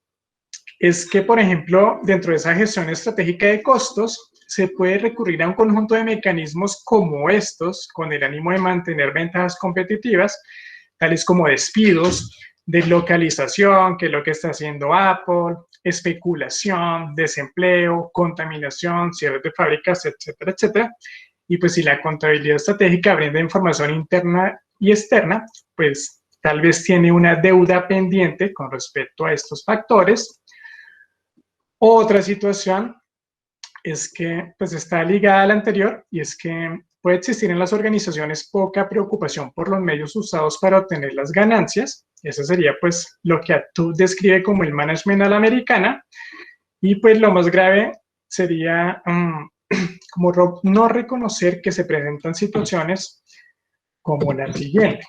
[SPEAKER 1] es que, por ejemplo, dentro de esa gestión estratégica de costos, se puede recurrir a un conjunto de mecanismos como estos, con el ánimo de mantener ventajas competitivas, tales como despidos, deslocalización, que es lo que está haciendo Apple, especulación, desempleo, contaminación, cierres de fábricas, etcétera, etcétera. Y pues si la contabilidad estratégica brinda información interna y externa, pues tal vez tiene una deuda pendiente con respecto a estos factores. Otra situación es que pues está ligada a la anterior y es que puede existir en las organizaciones poca preocupación por los medios usados para obtener las ganancias. Eso sería pues lo que Aktub describe como el management a la americana. Y pues lo más grave sería como no reconocer que se presentan situaciones como la siguiente,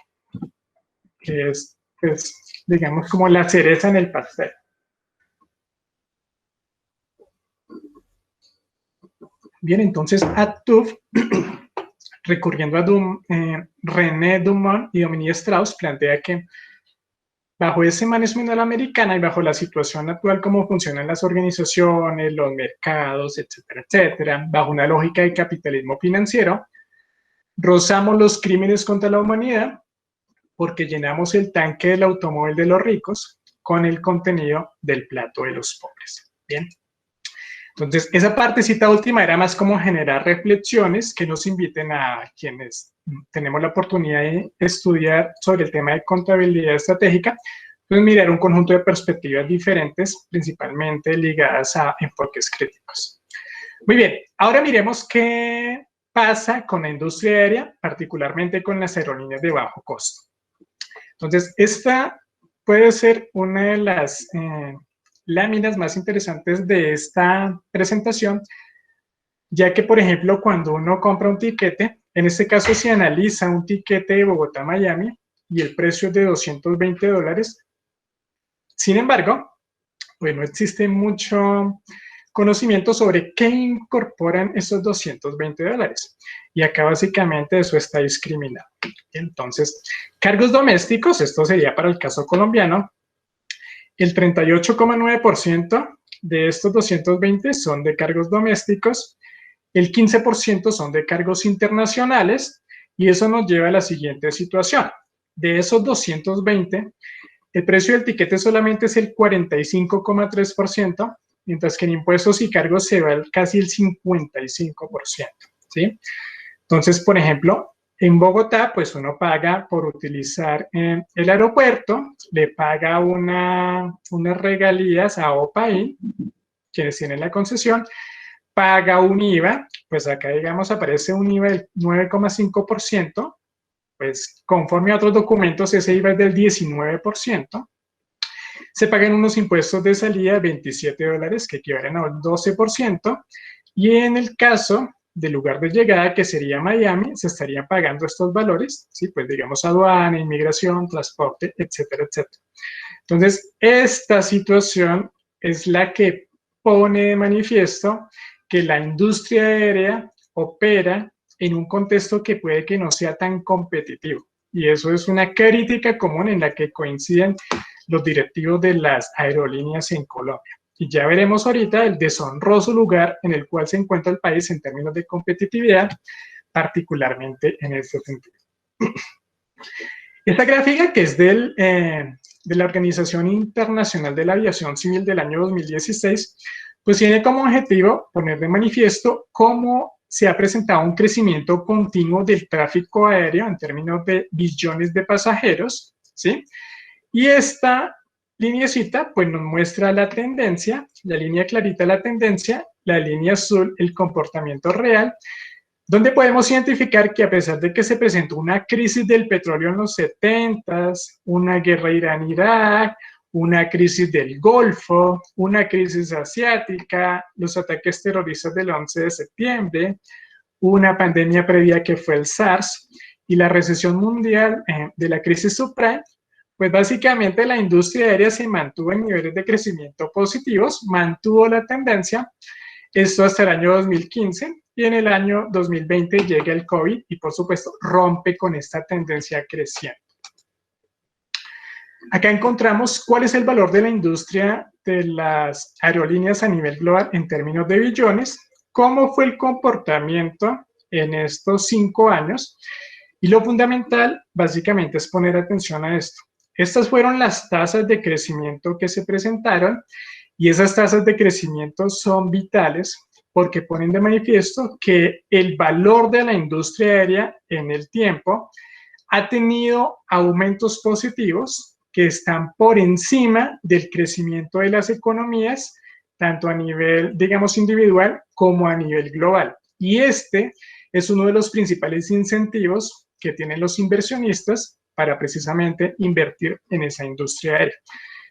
[SPEAKER 1] que es pues, digamos como la cereza en el pastel. Bien, entonces Aktub, recurriendo a René Dumont y Dominique Strauss, plantea que bajo ese management a la americana y bajo la situación actual, cómo funcionan las organizaciones, los mercados, etcétera, etcétera, bajo una lógica de capitalismo financiero, rozamos los crímenes contra la humanidad porque llenamos el tanque del automóvil de los ricos con el contenido del plato de los pobres. Bien. Entonces, esa partecita última era más como generar reflexiones que nos inviten a quienes tenemos la oportunidad de estudiar sobre el tema de contabilidad estratégica, pues mirar un conjunto de perspectivas diferentes, principalmente ligadas a enfoques críticos. Muy bien, ahora miremos qué pasa con la industria aérea, particularmente con las aerolíneas de bajo costo. Entonces, esta puede ser una de las láminas más interesantes de esta presentación, ya que, por ejemplo, cuando uno compra un tiquete, en este caso se analiza un tiquete de Bogotá a Miami y el precio es de $220. Sin embargo, pues no existe mucho conocimiento sobre qué incorporan esos $220. Y acá básicamente eso está discriminado. Entonces, cargos domésticos, esto sería para el caso colombiano, el 38,9% de estos 220 son de cargos domésticos, el 15% son de cargos internacionales, y eso nos lleva a la siguiente situación. De esos 220, el precio del tiquete solamente es el 45,3%, mientras que en impuestos y cargos se va casi el 55%, ¿sí? Entonces, por ejemplo, en Bogotá, pues uno paga por utilizar el aeropuerto, le paga unas regalías a OPAI, quienes tienen la concesión, paga un IVA, pues acá digamos aparece un IVA del 9,5%, pues conforme a otros documentos ese IVA es del 19%. Se pagan unos impuestos de salida de $27, que equivalen a un 12%, y en el caso del lugar de llegada, que sería Miami, se estarían pagando estos valores, ¿sí? Pues digamos aduana, inmigración, transporte, etcétera, etcétera. Entonces, esta situación es la que pone de manifiesto que la industria aérea opera en un contexto que puede que no sea tan competitivo. Y eso es una crítica común en la que coinciden los directivos de las aerolíneas en Colombia. Y ya veremos ahorita el deshonroso lugar en el cual se encuentra el país en términos de competitividad, particularmente en este sentido. Esta gráfica, que es de la Organización Internacional de la Aviación Civil del año 2016, pues tiene como objetivo poner de manifiesto cómo se ha presentado un crecimiento continuo del tráfico aéreo en términos de billones de pasajeros, ¿sí? Y esta lineecita pues nos muestra la tendencia, la línea clarita la tendencia, la línea azul el comportamiento real, donde podemos identificar que a pesar de que se presentó una crisis del petróleo en los 70s, una guerra Irán-Irak, una crisis del Golfo, una crisis asiática, los ataques terroristas del 11 de septiembre, una pandemia previa que fue el SARS y la recesión mundial de la crisis subprime, pues básicamente la industria aérea se mantuvo en niveles de crecimiento positivos, mantuvo la tendencia, esto hasta el año 2015, y en el año 2020 llega el COVID y por supuesto rompe con esta tendencia creciente. Acá encontramos cuál es el valor de la industria de las aerolíneas a nivel global en términos de billones, cómo fue el comportamiento en estos 5 años, y lo fundamental básicamente es poner atención a esto. Estas fueron las tasas de crecimiento que se presentaron y esas tasas de crecimiento son vitales porque ponen de manifiesto que el valor de la industria aérea en el tiempo ha tenido aumentos positivos que están por encima del crecimiento de las economías, tanto a nivel, digamos, individual como a nivel global. Y este es uno de los principales incentivos que tienen los inversionistas para precisamente invertir en esa industria aérea.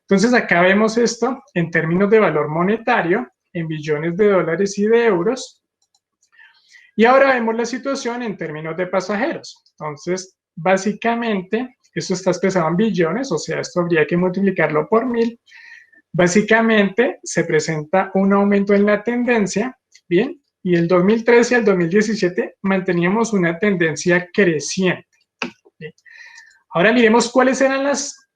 [SPEAKER 1] Entonces acá vemos esto en términos de valor monetario, en billones de dólares y de euros. Y ahora vemos la situación en términos de pasajeros. Entonces, básicamente, esto está expresado en billones, o sea, esto habría que multiplicarlo por 1000. Básicamente, se presenta un aumento en la tendencia, ¿bien? Y el 2013 al 2017 manteníamos una tendencia creciente. ¿Bien? Ahora miremos cuáles eran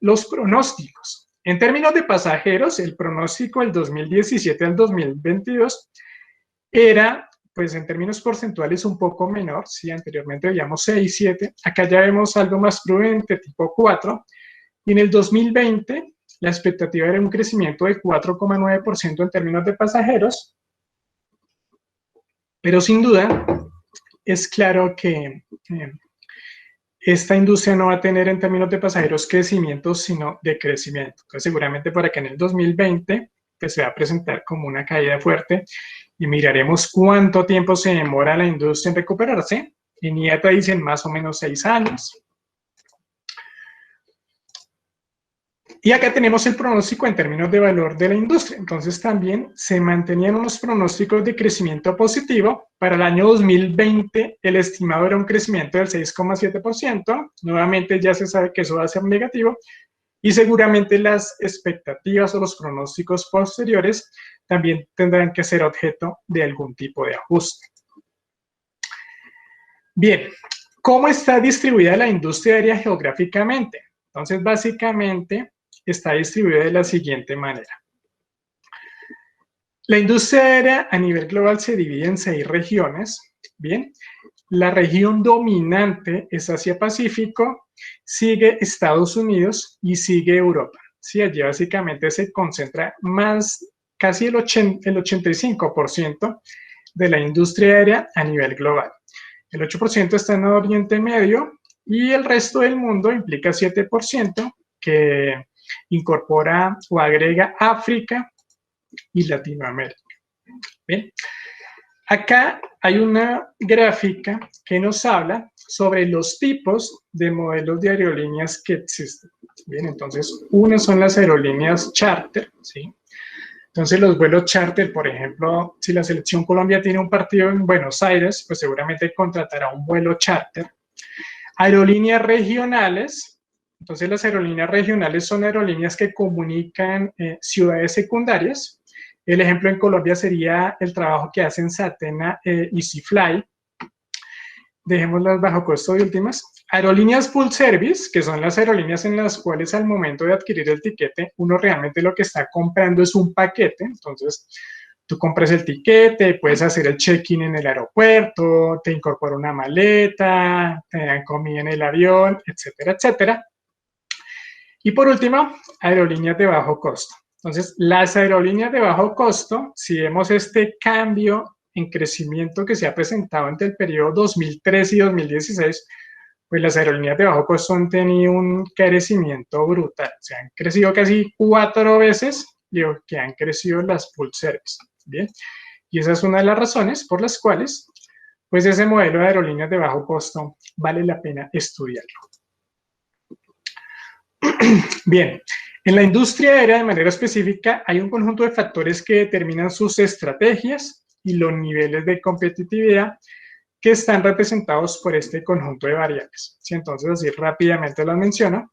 [SPEAKER 1] los pronósticos. En términos de pasajeros, el pronóstico del 2017 al 2022 era, pues en términos porcentuales, un poco menor. Sí, anteriormente veíamos 6, 7. Acá ya vemos algo más prudente, tipo 4. Y en el 2020, la expectativa era un crecimiento de 4,9% en términos de pasajeros. Pero sin duda, es claro que esta industria no va a tener en términos de pasajeros crecimiento, sino decrecimiento. Entonces, seguramente para que en el 2020 pues, se va a presentar como una caída fuerte y miraremos cuánto tiempo se demora la industria en recuperarse. En IATA dicen más o menos 6 años. Y acá tenemos el pronóstico en términos de valor de la industria. Entonces también se mantenían unos pronósticos de crecimiento positivo. Para el año 2020 el estimado era un crecimiento del 6,7%. Nuevamente ya se sabe que eso va a ser negativo. Y seguramente las expectativas o los pronósticos posteriores también tendrán que ser objeto de algún tipo de ajuste. Bien, ¿cómo está distribuida la industria aérea geográficamente? Entonces, básicamente, está distribuida de la siguiente manera. La industria aérea a nivel global se divide en 6 regiones. Bien, la región dominante es Asia-Pacífico, sigue Estados Unidos y sigue Europa. Sí, allí básicamente se concentra casi el 85% de la industria aérea a nivel global. El 8% está en Oriente Medio y el resto del mundo implica 7% que incorpora o agrega África y Latinoamérica. Bien. Acá hay una gráfica que nos habla sobre los tipos de modelos de aerolíneas que existen. Bien, entonces, unas son las aerolíneas charter, ¿sí? Entonces, los vuelos charter, por ejemplo, si la Selección Colombia tiene un partido en Buenos Aires, pues seguramente contratará un vuelo charter. Aerolíneas regionales. Entonces, las aerolíneas regionales son aerolíneas que comunican ciudades secundarias. El ejemplo en Colombia sería el trabajo que hacen Satena EasyFly. Dejémoslas bajo costo de últimas. Aerolíneas full service, que son las aerolíneas en las cuales al momento de adquirir el tiquete, uno realmente lo que está comprando es un paquete. Entonces, tú compras el tiquete, puedes hacer el check-in en el aeropuerto, te incorpora una maleta, te dan comida en el avión, etcétera, etcétera. Y por último, aerolíneas de bajo costo. Entonces, las aerolíneas de bajo costo, si vemos este cambio en crecimiento que se ha presentado entre el periodo 2013 y 2016, pues las aerolíneas de bajo costo han tenido un crecimiento brutal. O sea, han crecido casi 4 veces lo que han crecido las full service. Bien, y esa es una de las razones por las cuales, pues ese modelo de aerolíneas de bajo costo vale la pena estudiarlo. Bien, en la industria aérea de manera específica hay un conjunto de factores que determinan sus estrategias y los niveles de competitividad que están representados por este conjunto de variables. ¿Sí? Entonces, así rápidamente las menciono.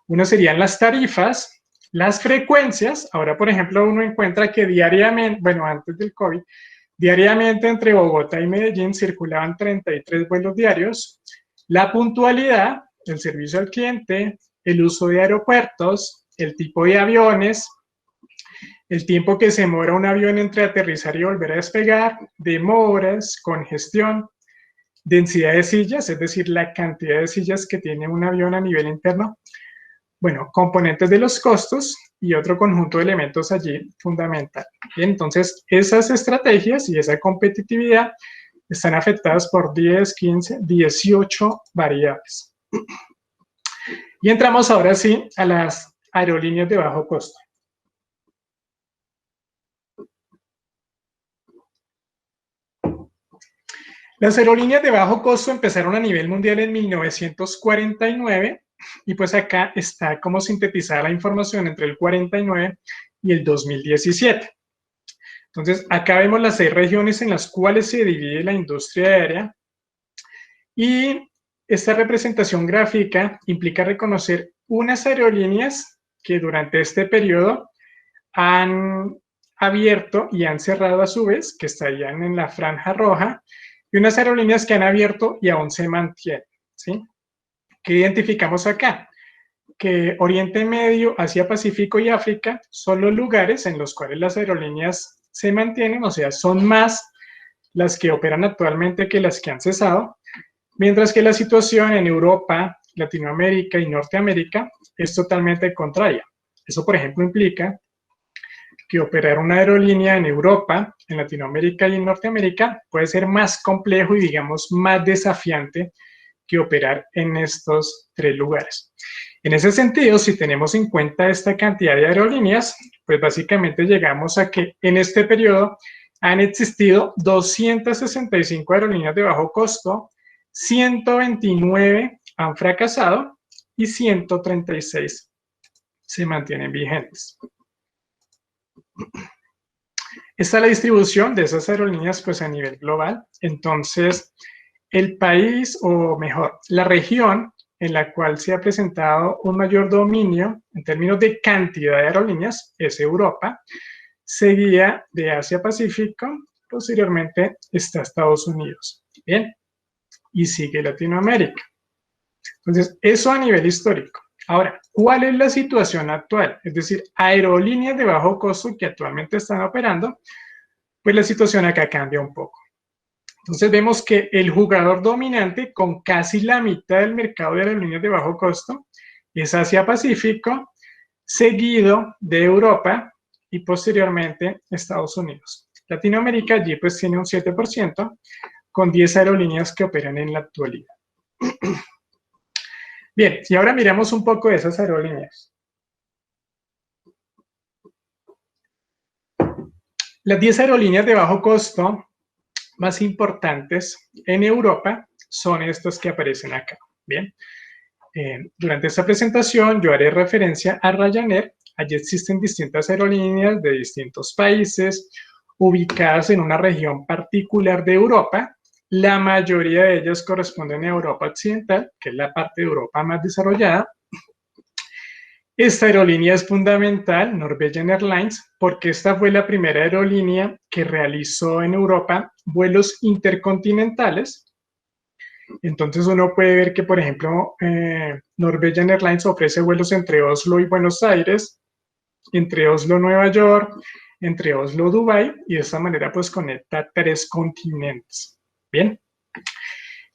[SPEAKER 1] Uno serían las tarifas, las frecuencias. Ahora, por ejemplo, uno encuentra que diariamente, bueno, antes del COVID, diariamente entre Bogotá y Medellín circulaban 33 vuelos diarios. La puntualidad, el servicio al cliente, el uso de aeropuertos, el tipo de aviones, el tiempo que se demora un avión entre aterrizar y volver a despegar, demoras, congestión, densidad de sillas, es decir, la cantidad de sillas que tiene un avión a nivel interno, bueno, componentes de los costos y otro conjunto de elementos allí fundamental. Y entonces, esas estrategias y esa competitividad están afectadas por 10, 15, 18 variables. Y entramos ahora sí a las aerolíneas de bajo costo. Las aerolíneas de bajo costo empezaron a nivel mundial en 1949 y pues acá está como sintetizada la información entre el 49 y el 2017. Entonces, acá vemos las 6 regiones en las cuales se divide la industria aérea y esta representación gráfica implica reconocer unas aerolíneas que durante este periodo han abierto y han cerrado a su vez, que estarían en la franja roja, y unas aerolíneas que han abierto y aún se mantienen, ¿sí? ¿Qué identificamos acá? Que Oriente Medio, Asia Pacífico y África son los lugares en los cuales las aerolíneas se mantienen, o sea, son más las que operan actualmente que las que han cesado, mientras que la situación en Europa, Latinoamérica y Norteamérica es totalmente contraria. Eso, por ejemplo, implica que operar una aerolínea en Europa, en Latinoamérica y en Norteamérica puede ser más complejo y, digamos, más desafiante que operar en estos 3 lugares. En ese sentido, si tenemos en cuenta esta cantidad de aerolíneas, pues básicamente llegamos a que en este periodo han existido 265 aerolíneas de bajo costo, 129 han fracasado y 136 se mantienen vigentes. Esta es la distribución de esas aerolíneas pues a nivel global. Entonces, el país, o mejor, la región en la cual se ha presentado un mayor dominio en términos de cantidad de aerolíneas es Europa, seguida de Asia-Pacífico, posteriormente está Estados Unidos. Bien, y sigue Latinoamérica. Entonces, eso a nivel histórico. Ahora, ¿cuál es la situación actual? Es decir, aerolíneas de bajo costo que actualmente están operando, pues la situación acá cambia un poco. Entonces vemos que el jugador dominante con casi la mitad del mercado de aerolíneas de bajo costo es Asia-Pacífico, seguido de Europa y posteriormente Estados Unidos. Latinoamérica allí pues tiene un 7% con 10 aerolíneas que operan en la actualidad. Bien, y ahora miramos un poco de esas aerolíneas. Las 10 aerolíneas de bajo costo más importantes en Europa son estos que aparecen acá. Bien, durante esta presentación yo haré referencia a Ryanair. Allí existen distintas aerolíneas de distintos países ubicadas en una región particular de Europa. La mayoría de ellas corresponden a Europa Occidental, que es la parte de Europa más desarrollada. Esta aerolínea es fundamental, Norwegian Airlines, porque esta fue la primera aerolínea que realizó en Europa vuelos intercontinentales. Entonces uno puede ver que, por ejemplo, Norwegian Airlines ofrece vuelos entre Oslo y Buenos Aires, entre Oslo, Nueva York, entre Oslo, Dubái, y de esta manera pues conecta 3 continentes. Bien.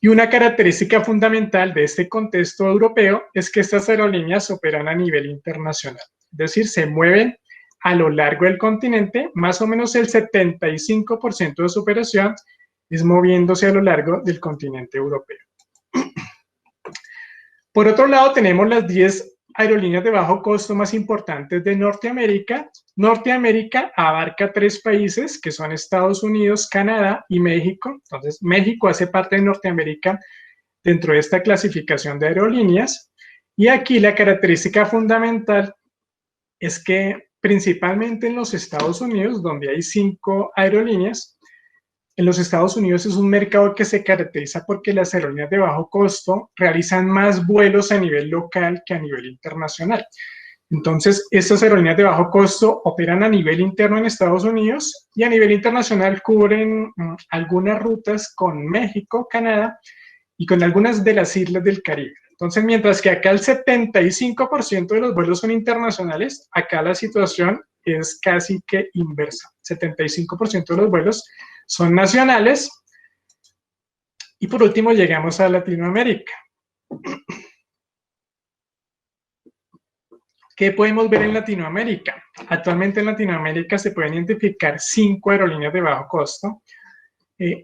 [SPEAKER 1] Y una característica fundamental de este contexto europeo es que estas aerolíneas operan a nivel internacional, es decir, se mueven a lo largo del continente. Más o menos el 75% de su operación es moviéndose a lo largo del continente europeo. Por otro lado, tenemos las 10 aerolíneas de bajo costo más importantes de Norteamérica. Norteamérica abarca 3 países, que son Estados Unidos, Canadá y México. Entonces, México hace parte de Norteamérica dentro de esta clasificación de aerolíneas. Y aquí la característica fundamental es que principalmente en los Estados Unidos, donde hay 5 aerolíneas, en los Estados Unidos es un mercado que se caracteriza porque las aerolíneas de bajo costo realizan más vuelos a nivel local que a nivel internacional. Entonces, estas aerolíneas de bajo costo operan a nivel interno en Estados Unidos y a nivel internacional cubren algunas rutas con México, Canadá y con algunas de las islas del Caribe. Entonces, mientras que acá el 75% de los vuelos son internacionales, acá la situación es casi que inversa. 75% de los vuelos son nacionales. Y por último llegamos a Latinoamérica. ¿Qué podemos ver en Latinoamérica? Actualmente en Latinoamérica se pueden identificar 5 aerolíneas de bajo costo.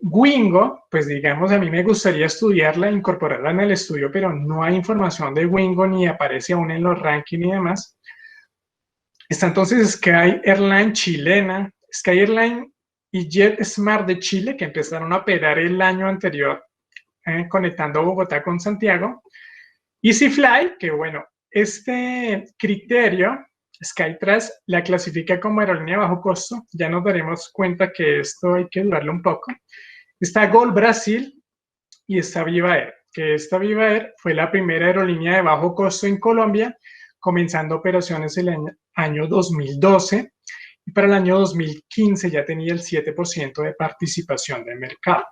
[SPEAKER 1] Wingo, pues digamos, a mí me gustaría estudiarla, incorporarla en el estudio, pero no hay información de Wingo ni aparece aún en los rankings y demás. Está entonces Sky Airline chilena, Sky Airline y JetSmart de Chile, que empezaron a operar el año anterior, conectando Bogotá con Santiago. EasyFly, que bueno, este criterio, Skytrax la clasifica como aerolínea de bajo costo. Ya nos daremos cuenta que esto hay que dudarlo un poco. Está Gol Brasil y está Viva Air, que esta Viva Air fue la primera aerolínea de bajo costo en Colombia, comenzando operaciones el año 2012, y para el año 2015 ya tenía el 7% de participación de mercado.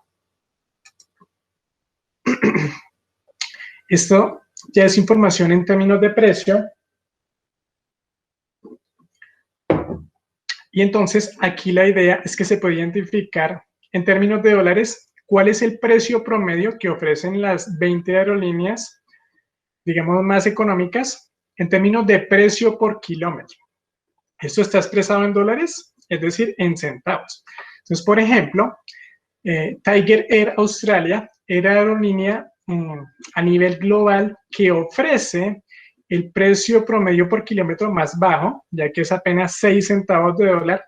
[SPEAKER 1] Esto ya es información en términos de precio. Y entonces aquí la idea es que se puede identificar en términos de dólares cuál es el precio promedio que ofrecen las 20 aerolíneas, digamos, más económicas, en términos de precio por kilómetro. Esto está expresado en dólares, es decir, en centavos. Entonces, por ejemplo, Tiger Air Australia era la aerolínea a nivel global que ofrece el precio promedio por kilómetro más bajo, ya que es apenas 6 centavos de dólar,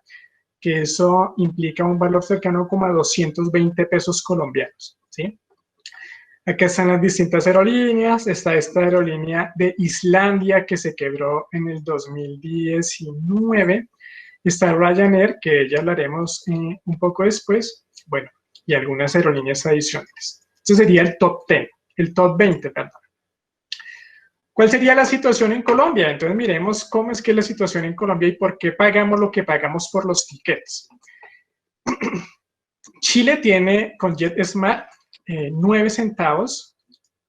[SPEAKER 1] que eso implica un valor cercano como a 220 pesos colombianos, ¿sí? Acá están las distintas aerolíneas. Está esta aerolínea de Islandia que se quebró en el 2019. Está Ryanair, que ya hablaremos un poco después. Bueno, y algunas aerolíneas adicionales. Este sería el top 10, el top 20, perdón. ¿Cuál sería la situación en Colombia? Entonces miremos cómo es que es la situación en Colombia y por qué pagamos lo que pagamos por los tickets. Chile tiene con JetSmart 9 centavos,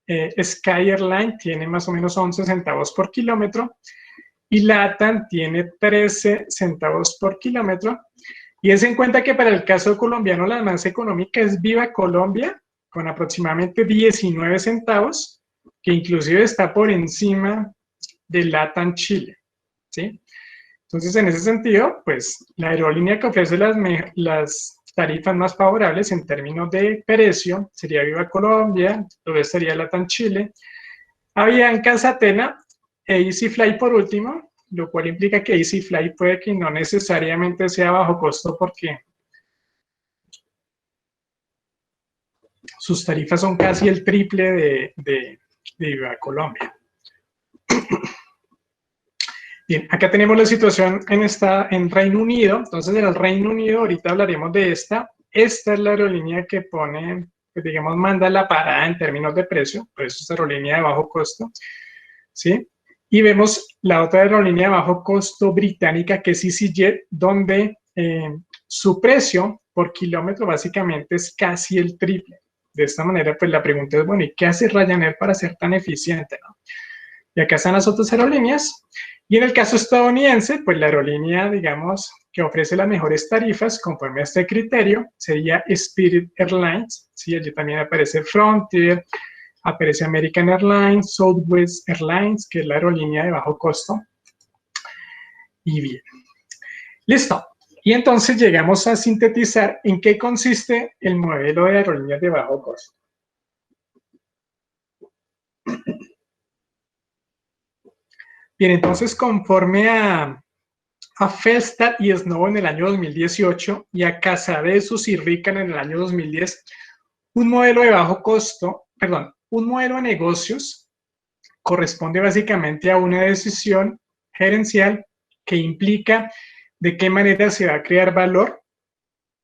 [SPEAKER 1] Sky Airline tiene más o menos 11 centavos por kilómetro y LATAM tiene 13 centavos por kilómetro. Y es en cuenta que para el caso colombiano la más económica es Viva Colombia, con aproximadamente 19 centavos, que inclusive está por encima de LATAM Chile, ¿sí? Entonces, en ese sentido, pues la aerolínea que ofrece las tarifas más favorables en términos de precio sería Viva Colombia, luego sería LATAM Chile, Avianca, Satena e EasyFly por último, lo cual implica que EasyFly puede que no necesariamente sea bajo costo porque sus tarifas son casi el triple de Viva Colombia. Bien, acá tenemos la situación en Reino Unido. Entonces, en el Reino Unido, ahorita hablaremos de esta. Esta es la aerolínea que pone, pues, digamos, manda la parada en términos de precio. Por eso es aerolínea de bajo costo, ¿sí? Y vemos la otra aerolínea de bajo costo británica, que es EasyJet, donde su precio por kilómetro básicamente es casi el triple. De esta manera, pues la pregunta es, bueno, ¿y qué hace Ryanair para ser tan eficiente, no? Y acá están las otras aerolíneas. Y en el caso estadounidense, pues la aerolínea, digamos, que ofrece las mejores tarifas conforme a este criterio sería Spirit Airlines. Sí, allí también aparece Frontier, aparece American Airlines, Southwest Airlines, que es la aerolínea de bajo costo. Y bien, listo. Y entonces llegamos a sintetizar en qué consiste el modelo de aerolíneas de bajo costo. Bien, entonces conforme a Festa y Snow en el año 2018 y a Casadesus y Rican en el año 2010, un modelo de bajo costo, perdón, un modelo de negocios corresponde básicamente a una decisión gerencial que implica de qué manera se va a crear valor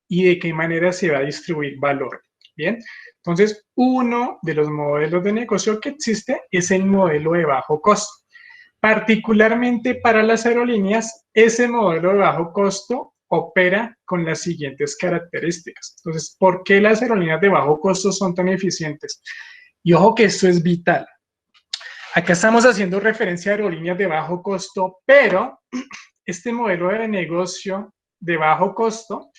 [SPEAKER 1] y de qué manera se va a distribuir valor. Bien, entonces uno de los modelos de negocio que existe es el modelo de bajo costo. Particularmente para las aerolíneas, ese modelo de bajo costo opera con las siguientes características. Entonces, ¿por qué las aerolíneas de bajo costo son tan eficientes? Y ojo que esto es vital. Acá estamos haciendo referencia a aerolíneas de bajo costo, pero este modelo de negocio de bajo costo,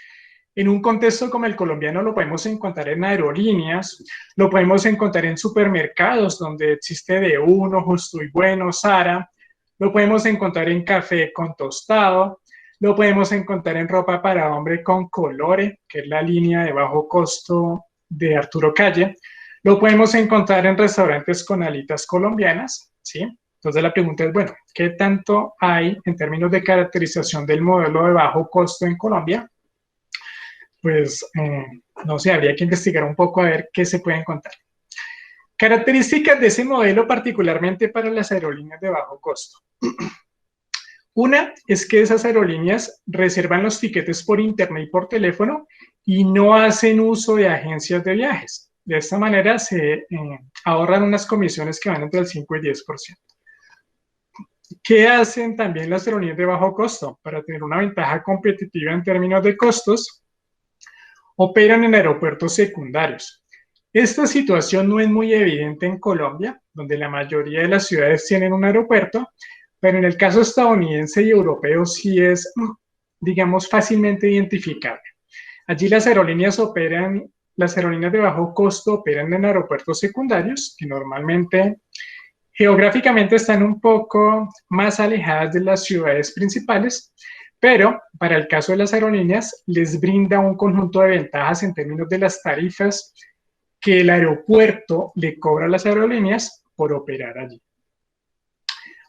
[SPEAKER 1] en un contexto como el colombiano, lo podemos encontrar en aerolíneas, lo podemos encontrar en supermercados donde existe De Uno, Justo y Bueno, Zara, lo podemos encontrar en café con tostado, lo podemos encontrar en ropa para hombre con Colore, que es la línea de bajo costo de Arturo Calle, lo podemos encontrar en restaurantes con alitas colombianas, ¿sí? Entonces la pregunta es, bueno, ¿qué tanto hay en términos de caracterización del modelo de bajo costo en Colombia? Pues no sé, habría que investigar un poco a ver qué se puede encontrar. Características de ese modelo particularmente para las aerolíneas de bajo costo. Una es que esas aerolíneas reservan los tiquetes por internet y por teléfono y no hacen uso de agencias de viajes. De esta manera se ahorran unas comisiones que van entre el 5 y 10%. ¿Qué hacen también las aerolíneas de bajo costo? Para tener una ventaja competitiva en términos de costos, operan en aeropuertos secundarios. Esta situación no es muy evidente en Colombia, donde la mayoría de las ciudades tienen un aeropuerto, pero en el caso estadounidense y europeo sí es, digamos, fácilmente identificable. Allí las aerolíneas de bajo costo operan en aeropuertos secundarios, que normalmente geográficamente están un poco más alejadas de las ciudades principales, pero para el caso de las aerolíneas les brinda un conjunto de ventajas en términos de las tarifas que el aeropuerto le cobra a las aerolíneas por operar allí.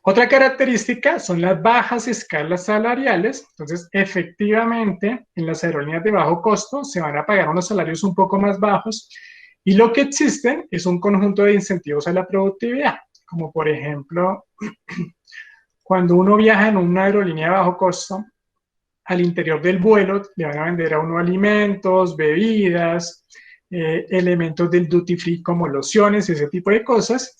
[SPEAKER 1] Otra característica son las bajas escalas salariales. Entonces, efectivamente, en las aerolíneas de bajo costo se van a pagar unos salarios un poco más bajos y lo que existen es un conjunto de incentivos a la productividad, como por ejemplo, cuando uno viaja en una aerolínea de bajo costo, al interior del vuelo le van a vender a uno alimentos, bebidas, elementos del duty free como lociones, ese tipo de cosas.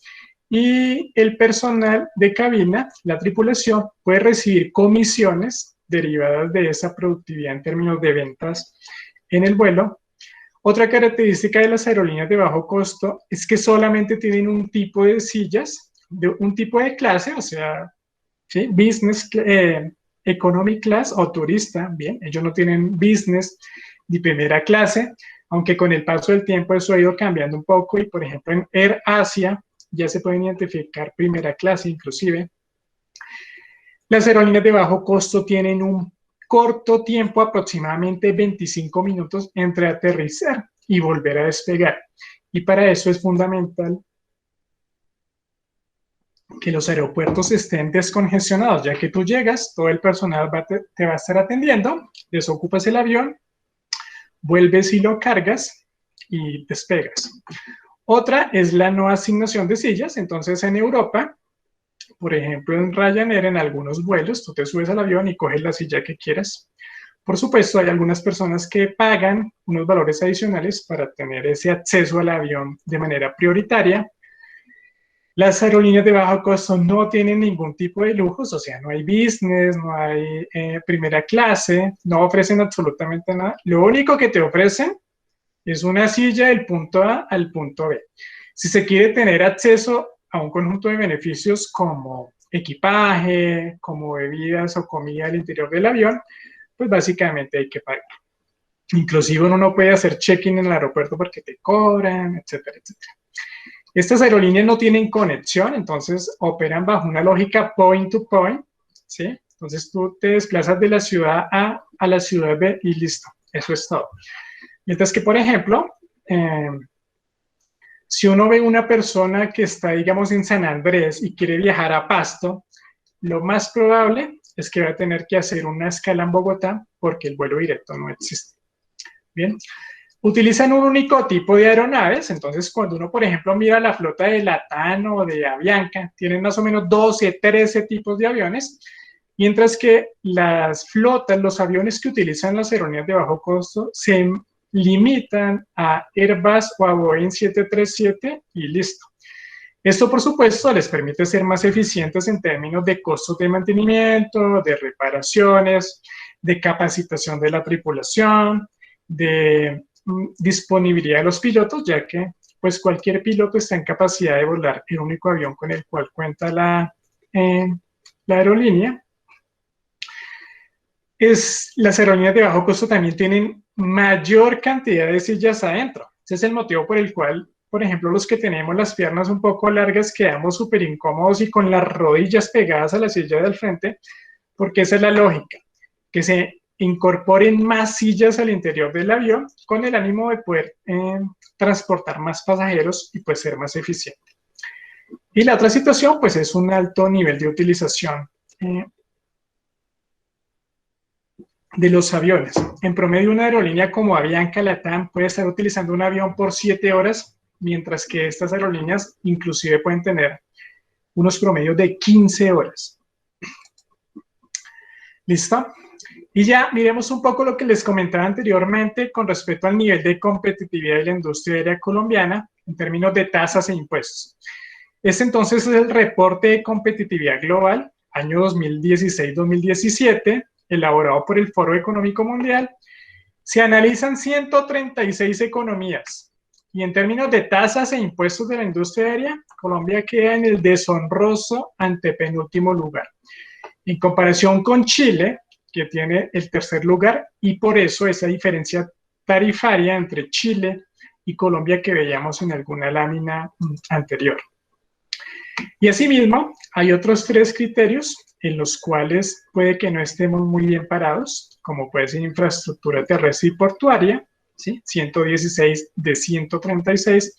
[SPEAKER 1] Y el personal de cabina, la tripulación, puede recibir comisiones derivadas de esa productividad en términos de ventas en el vuelo. Otra característica de las aerolíneas de bajo costo es que solamente tienen un tipo de sillas, un tipo de clase, o sea, ¿sí? Business, economy class o turista, bien, ellos no tienen business ni primera clase, aunque con el paso del tiempo eso ha ido cambiando un poco y por ejemplo en Air Asia ya se pueden identificar primera clase inclusive. Las aerolíneas de bajo costo tienen un corto tiempo, aproximadamente 25 minutos entre aterrizar y volver a despegar. Y para eso es fundamental que los aeropuertos estén descongestionados, ya que tú llegas, todo el personal te va a estar atendiendo, desocupas el avión, vuelves y lo cargas, y despegas. Otra es la no asignación de sillas. Entonces, en Europa, por ejemplo, en Ryanair, en algunos vuelos, tú te subes al avión y coges la silla que quieras. Por supuesto, hay algunas personas que pagan unos valores adicionales para tener ese acceso al avión de manera prioritaria. Las aerolíneas de bajo costo no tienen ningún tipo de lujos, o sea, no hay business, no hay primera clase, no ofrecen absolutamente nada. Lo único que te ofrecen es una silla del punto A al punto B. Si se quiere tener acceso a un conjunto de beneficios como equipaje, como bebidas o comida al interior del avión, pues básicamente hay que pagar. Inclusive uno no puede hacer check-in en el aeropuerto porque te cobran, etcétera, etcétera. Estas aerolíneas no tienen conexión, entonces operan bajo una lógica point to point, ¿sí? Entonces tú te desplazas de la ciudad A a la ciudad B y listo, eso es todo. Mientras que, por ejemplo, si uno ve una persona que está, digamos, en San Andrés y quiere viajar a Pasto, lo más probable es que va a tener que hacer una escala en Bogotá porque el vuelo directo no existe. Bien. Utilizan un único tipo de aeronaves, entonces cuando uno, por ejemplo, mira la flota de LATAM o de Avianca, tienen más o menos 12, 13 tipos de aviones, mientras que las flotas, los aviones que utilizan las aerolíneas de bajo costo, se limitan a Airbus o a Boeing 737 y listo. Esto, por supuesto, les permite ser más eficientes en términos de costos de mantenimiento, de reparaciones, de capacitación de la tripulación, de disponibilidad de los pilotos, ya que pues cualquier piloto está en capacidad de volar el único avión con el cual cuenta la aerolínea. Las aerolíneas de bajo costo también tienen mayor cantidad de sillas adentro. Ese es el motivo por el cual, por ejemplo, los que tenemos las piernas un poco largas quedamos súper incómodos y con las rodillas pegadas a la silla del frente, porque esa es la lógica, que se incorporen más sillas al interior del avión con el ánimo de poder transportar más pasajeros y pues ser más eficiente. Y la otra situación pues es un alto nivel de utilización de los aviones. En promedio, una aerolínea como Avianca LATAM puede estar utilizando un avión por 7 horas, mientras que estas aerolíneas inclusive pueden tener unos promedios de 15 horas. ¿Listo? Y ya miremos un poco lo que les comentaba anteriormente con respecto al nivel de competitividad de la industria aérea colombiana en términos de tasas e impuestos. Este entonces es el reporte de competitividad global, año 2016-2017, elaborado por el Foro Económico Mundial. Se analizan 136 economías y en términos de tasas e impuestos de la industria aérea, Colombia queda en el deshonroso antepenúltimo lugar. En comparación con Chile, que tiene el tercer lugar, y por eso esa diferencia tarifaria entre Chile y Colombia que veíamos en alguna lámina anterior. Y asimismo, hay otros 3 criterios en los cuales puede que no estemos muy bien parados, como puede ser infraestructura terrestre y portuaria, ¿sí? 116 de 136,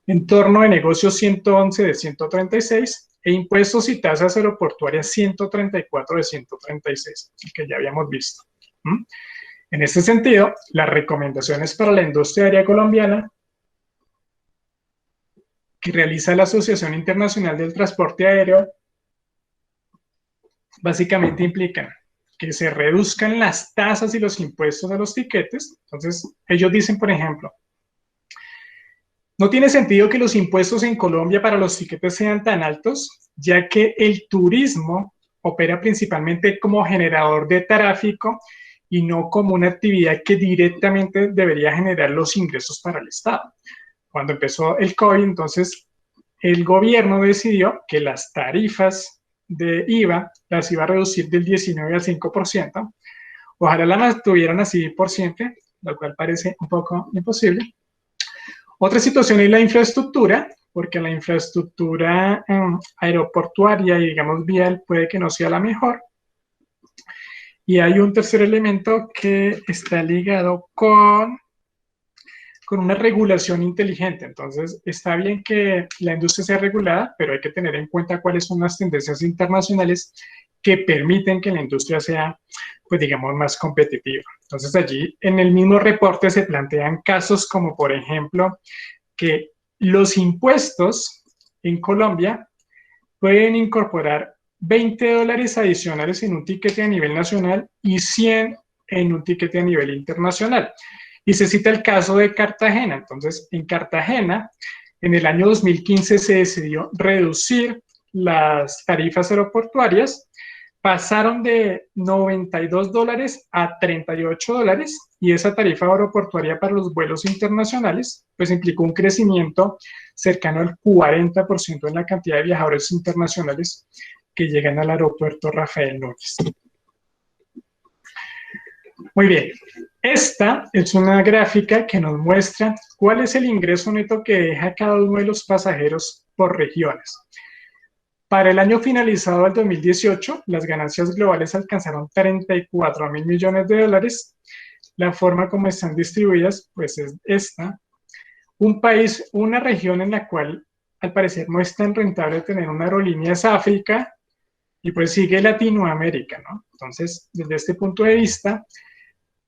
[SPEAKER 1] entorno de negocios 111 de 136, e impuestos y tasas aeroportuarias 134 de 136, que ya habíamos visto. En este sentido, las recomendaciones para la industria aérea colombiana que realiza la Asociación Internacional del Transporte Aéreo básicamente implican que se reduzcan las tasas y los impuestos de los tiquetes. Entonces, ellos dicen, por ejemplo, no tiene sentido que los impuestos en Colombia para los tiquetes sean tan altos, ya que el turismo opera principalmente como generador de tráfico y no como una actividad que directamente debería generar los ingresos para el Estado. Cuando empezó el COVID, entonces, el gobierno decidió que las tarifas de IVA las iba a reducir del 19 al 5%. Ojalá la mantuvieran así por siempre, lo cual parece un poco imposible. Otra situación es la infraestructura, porque la infraestructura aeroportuaria y, digamos, vial puede que no sea la mejor. Y hay un tercer elemento que está ligado con una regulación inteligente. Entonces, está bien que la industria sea regulada, pero hay que tener en cuenta cuáles son las tendencias internacionales que permiten que la industria sea, pues digamos, más competitiva. Entonces allí en el mismo reporte se plantean casos como, por ejemplo, que los impuestos en Colombia pueden incorporar $20 adicionales en un ticket a nivel nacional y 100 en un ticket a nivel internacional. Y se cita el caso de Cartagena. Entonces, en Cartagena, en el año 2015 se decidió reducir las tarifas aeroportuarias, pasaron de $92 a $38 y esa tarifa aeroportuaria para los vuelos internacionales pues implicó un crecimiento cercano al 40% en la cantidad de viajeros internacionales que llegan al aeropuerto Rafael Núñez. Muy bien, esta es una gráfica que nos muestra cuál es el ingreso neto que deja cada uno de los pasajeros por regiones. Para el año finalizado del 2018, las ganancias globales alcanzaron 34.000 millones de dólares. La forma como están distribuidas, pues es esta. Un país, una región en la cual al parecer no es tan rentable tener una aerolínea es África y pues sigue Latinoamérica, ¿no? Entonces, desde este punto de vista,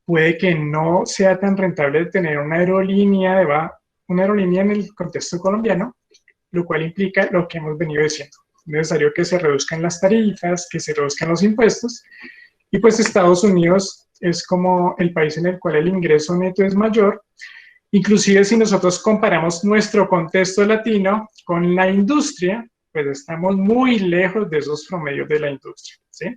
[SPEAKER 1] puede que no sea tan rentable tener una aerolínea en el contexto colombiano, lo cual implica lo que hemos venido diciendo. Es necesario que se reduzcan las tarifas, que se reduzcan los impuestos, y pues Estados Unidos es como el país en el cual el ingreso neto es mayor. Inclusive si nosotros comparamos nuestro contexto latino con la industria, pues estamos muy lejos de esos promedios de la industria, ¿sí?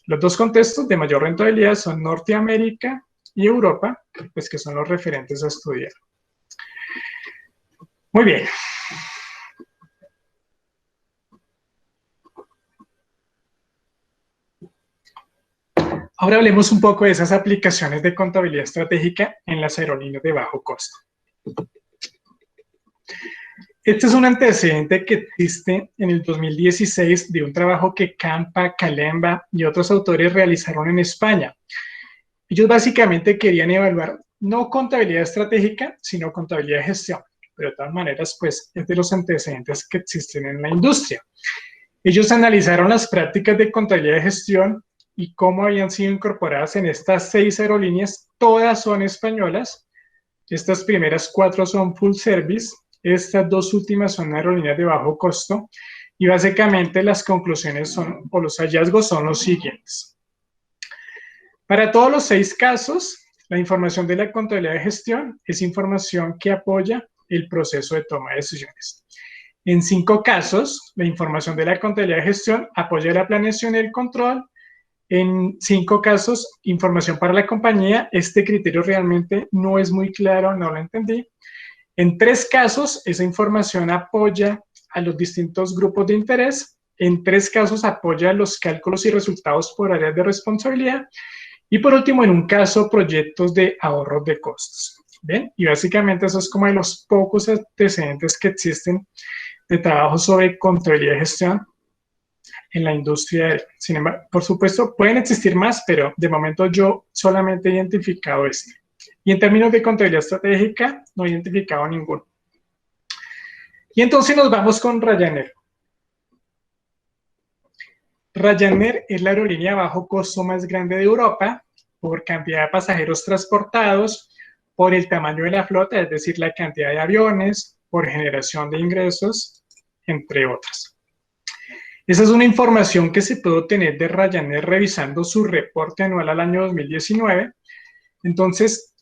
[SPEAKER 1] Los dos contextos de mayor rentabilidad son Norteamérica y Europa, pues que son los referentes a estudiar. Muy bien. Ahora hablemos un poco de esas aplicaciones de contabilidad estratégica en las aerolíneas de bajo costo. Este es un antecedente que existe en el 2016 de un trabajo que Campa, Calemba y otros autores realizaron en España. Ellos básicamente querían evaluar no contabilidad estratégica, sino contabilidad de gestión. Pero de todas maneras, pues es de los antecedentes que existen en la industria. Ellos analizaron las prácticas de contabilidad de gestión y cómo habían sido incorporadas en estas 6 aerolíneas. Todas son españolas. Estas primeras 4 son full service. Estas 2 últimas son aerolíneas de bajo costo. Y básicamente las conclusiones son, o los hallazgos son los siguientes. Para todos los 6 casos, la información de la contabilidad de gestión es información que apoya el proceso de toma de decisiones. En 5 casos, la información de la contabilidad de gestión apoya la planeación y el control. En 5 casos, información para la compañía. Este criterio realmente no es muy claro, no lo entendí. En 3 casos, esa información apoya a los distintos grupos de interés. En 3 casos, apoya los cálculos y resultados por áreas de responsabilidad. Y por último, en un caso, proyectos de ahorro de costos. ¿Ven? Y básicamente eso es como de los pocos antecedentes que existen de trabajo sobre contabilidad de gestión en la industria aérea. Sin embargo, por supuesto, pueden existir más, pero de momento yo solamente he identificado este. Y en términos de contabilidad estratégica, no he identificado ninguno. Y entonces nos vamos con Ryanair. Ryanair es la aerolínea de bajo costo más grande de Europa por cantidad de pasajeros transportados, por el tamaño de la flota, es decir, la cantidad de aviones, por generación de ingresos, entre otras. Esa es una información que se puede obtener de Ryanair revisando su reporte anual al año 2019. Entonces,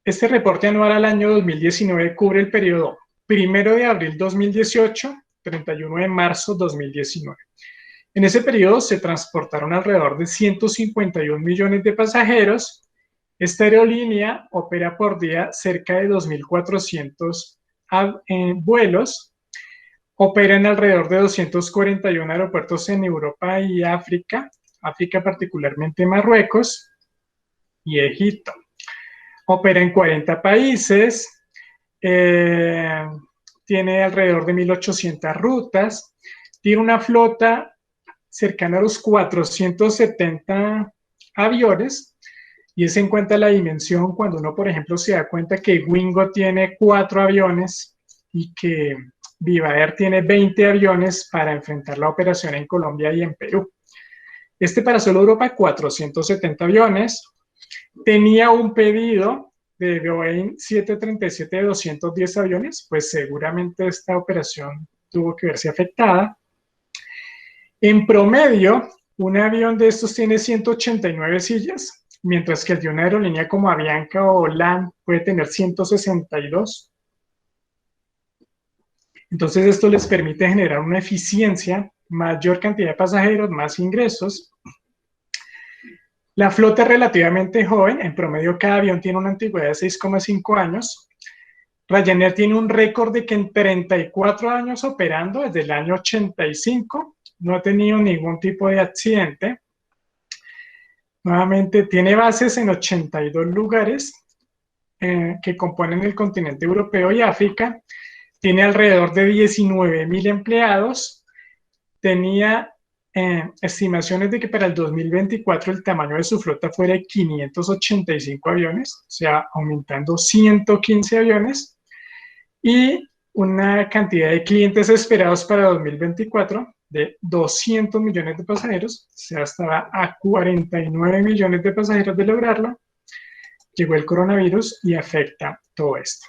[SPEAKER 1] este reporte anual al año 2019 cubre el periodo 1 de abril 2018, 31 de marzo 2019. En ese periodo se transportaron alrededor de 151 millones de pasajeros. Esta aerolínea opera por día cerca de 2.400 vuelos. Opera en alrededor de 241 aeropuertos en Europa y África, particularmente Marruecos y Egipto. Opera en 40 países, tiene alrededor de 1.800 rutas, tiene una flota cercana a los 470 aviones, y es en cuenta la dimensión cuando uno, por ejemplo, se da cuenta que Wingo tiene 4 aviones y que Viva Air tiene 20 aviones para enfrentar la operación en Colombia y en Perú. Este para solo Europa, 470 aviones. Tenía un pedido de Boeing 737 de 210 aviones, pues seguramente esta operación tuvo que verse afectada. En promedio, un avión de estos tiene 189 sillas, mientras que el de una aerolínea como Avianca o LAN puede tener 162. Entonces esto les permite generar una eficiencia, mayor cantidad de pasajeros, más ingresos. La flota es relativamente joven, en promedio cada avión tiene una antigüedad de 6,5 años. Ryanair tiene un récord de que en 34 años operando, desde el año 85, no ha tenido ningún tipo de accidente. Nuevamente, tiene bases en 82 lugares que componen el continente europeo y África. Tiene alrededor de 19.000 empleados. Tenía estimaciones de que para el 2024 el tamaño de su flota fuera de 585 aviones, o sea, aumentando 115 aviones. Y una cantidad de clientes esperados para 2024 de 200 millones de pasajeros, o sea, estaba a 49 millones de pasajeros de lograrlo. Llegó el coronavirus y afecta todo esto.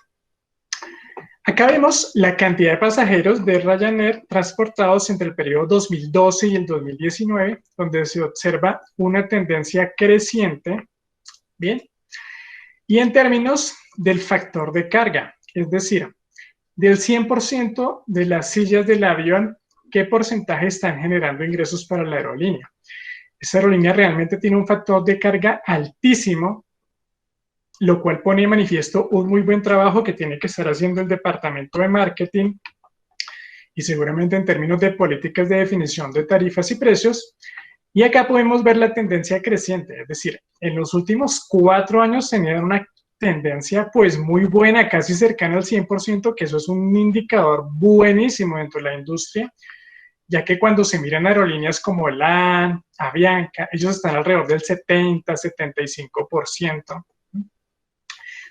[SPEAKER 1] Acá vemos la cantidad de pasajeros de Ryanair transportados entre el periodo 2012 y el 2019, donde se observa una tendencia creciente, ¿bien? Y en términos del factor de carga, es decir, del 100% de las sillas del avión, ¿qué porcentaje están generando ingresos para la aerolínea? Esa aerolínea realmente tiene un factor de carga altísimo, lo cual pone de manifiesto un muy buen trabajo que tiene que estar haciendo el departamento de marketing y seguramente en términos de políticas de definición de tarifas y precios. Y acá podemos ver la tendencia creciente, es decir, en los últimos 4 años tenían una tendencia pues muy buena, casi cercana al 100%, que eso es un indicador buenísimo dentro de la industria, ya que cuando se miran aerolíneas como LAN, Avianca, ellos están alrededor del 70-75%.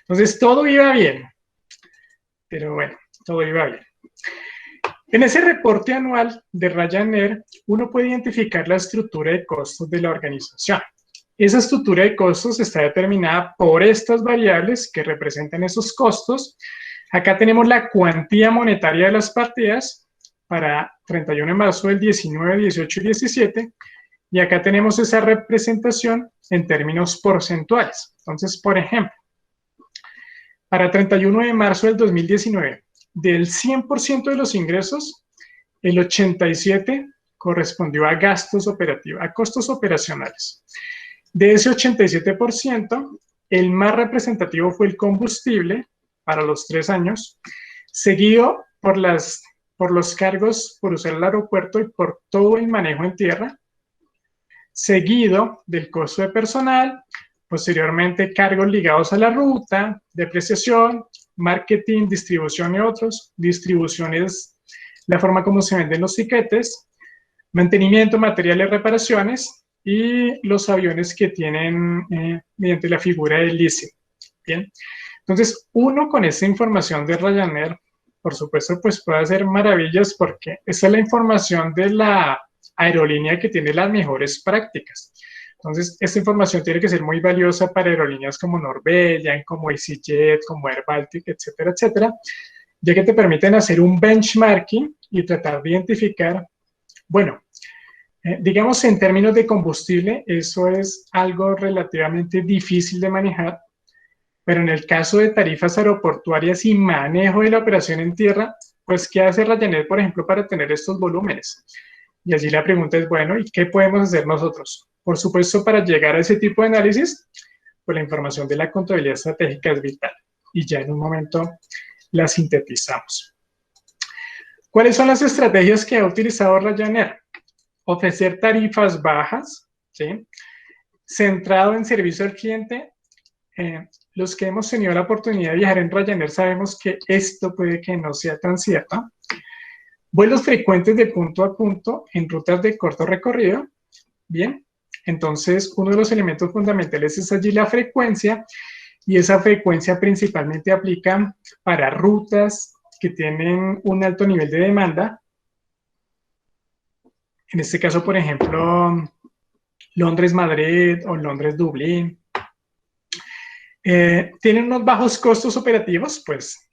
[SPEAKER 1] Entonces todo iba bien, pero bueno, todo iba bien. En ese reporte anual de Ryanair, uno puede identificar la estructura de costos de la organización. Esa estructura de costos está determinada por estas variables que representan esos costos. Acá tenemos la cuantía monetaria de las partidas para 31 de marzo del 19, 18 y 17. Y acá tenemos esa representación en términos porcentuales. Entonces, por ejemplo, para 31 de marzo del 2019, del 100% de los ingresos, el 87% correspondió a gastos operativos, a costos operacionales. De ese 87%, el más representativo fue el combustible para los 3 años, seguido por los cargos por usar el aeropuerto y por todo el manejo en tierra, seguido del costo de personal, posteriormente cargos ligados a la ruta, depreciación, marketing, distribución y otros. Distribución es la forma como se venden los tiquetes, mantenimiento, materiales, reparaciones y los aviones que tienen mediante la figura del leasing. Bien, entonces uno con esta información de Ryanair, por supuesto, pues puede hacer maravillas porque esa es la información de la aerolínea que tiene las mejores prácticas. Entonces, esta información tiene que ser muy valiosa para aerolíneas como Norwegian, como EasyJet, como AirBaltic, etcétera, etcétera, ya que te permiten hacer un benchmarking y tratar de identificar, bueno, digamos en términos de combustible, eso es algo relativamente difícil de manejar, pero en el caso de tarifas aeroportuarias y manejo de la operación en tierra, pues, ¿qué hace Ryanair, por ejemplo, para tener estos volúmenes? Y allí la pregunta es, bueno, ¿y qué podemos hacer nosotros? Por supuesto, para llegar a ese tipo de análisis, pues la información de la contabilidad estratégica es vital. Y ya en un momento la sintetizamos. ¿Cuáles son las estrategias que ha utilizado Ryanair? Ofrecer tarifas bajas, ¿sí? Centrado en servicio al cliente. Los que hemos tenido la oportunidad de viajar en Ryanair sabemos que esto puede que no sea tan cierto. Vuelos frecuentes de punto a punto en rutas de corto recorrido. Bien, entonces uno de los elementos fundamentales es allí la frecuencia, y esa frecuencia principalmente aplica para rutas que tienen un alto nivel de demanda. En este caso, por ejemplo, Londres-Madrid o Londres-Dublín. Tienen unos bajos costos operativos, pues